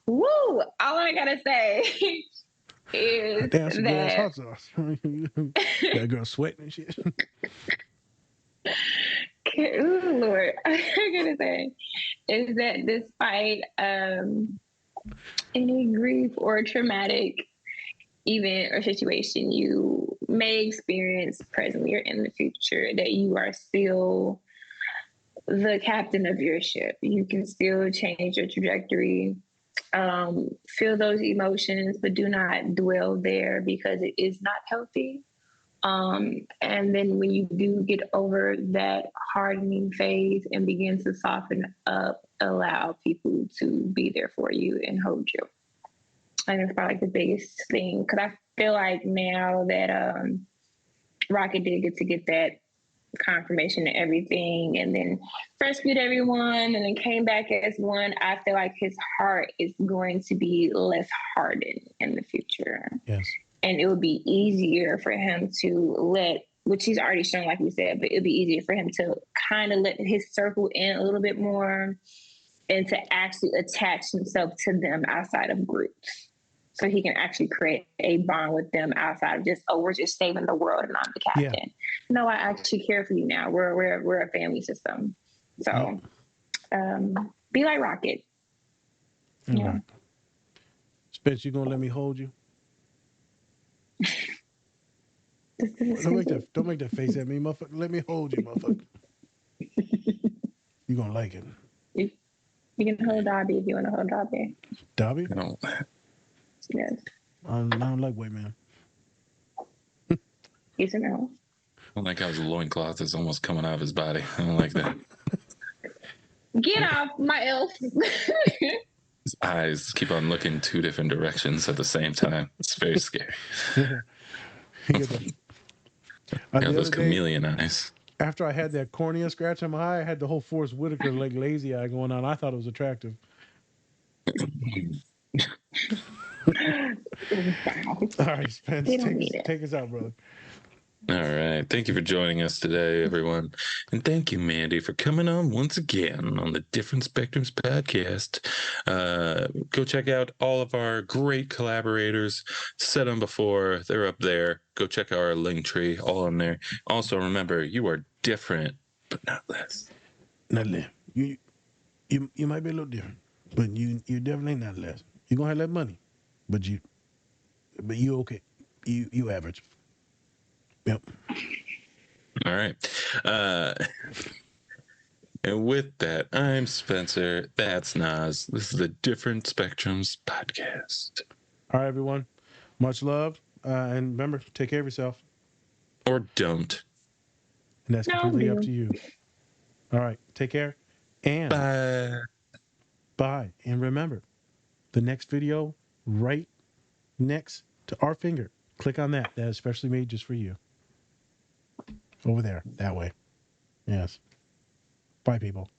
Woo! All I gotta say is that hot sauce. That girl sweating and shit. Ooh, Lord, I gotta say is that despite any grief or traumatic event or situation you may experience presently or in the future, that you are still the captain of your ship. You can still change your trajectory. Feel those emotions, but do not dwell there because it is not healthy. And then when you do get over that hardening phase and begin to soften up, allow people to be there for you and hold you. And it's probably like the biggest thing, because I feel like now that Rocket did get that confirmation and everything, and then rescued everyone and then came back as one, I feel like his heart is going to be less hardened in the future. Yes. And it would be easier for him to which he's already shown, like we said, but it'd be easier for him to kind of let his circle in a little bit more and to actually attach himself to them outside of groups. So he can actually create a bond with them outside of just, we're just saving the world and I'm the captain. Yeah. No, I actually care for you now. We're a family system. So be like Rocket. Okay. Yeah. Spence, you gonna let me hold you? Don't make that face at me, motherfucker. Let me hold you, motherfucker. You gonna like it. You can hold Dobby if you want to hold Dobby. Dobby? No. Yes. I don't like white man. He's a no. I don't like how his loincloth is almost coming out of his body. I don't like that. Get off my elf. His eyes keep on looking two different directions at the same time. It's very scary. I got those chameleon eyes. After I had that cornea scratch on my eye, I had the whole Forrest Whitaker like lazy eye going on. I thought it was attractive. All right, Spence, take us out, brother. All right. Thank you for joining us today, everyone. And thank you, Mandii, for coming on once again on the Different Spectrums podcast. Go check out all of our great collaborators. Said them before. They're up there. Go check out our link tree, all on there. Also, remember, you are different, but not less. Not less. You might be a little different, but you're definitely not less. You're going to have less money, but you okay. You average. Yep. All right. And with that, I'm Spencer. That's Nas. This is the Different Spectrums podcast. All right, everyone. Much love. And remember, take care of yourself. Or don't. And that's completely up to you. All right. Take care. And bye. Bye. And remember, the next video right next to our finger. Click on that. That is specially made just for you. Over there. That way. Yes. Bye, people.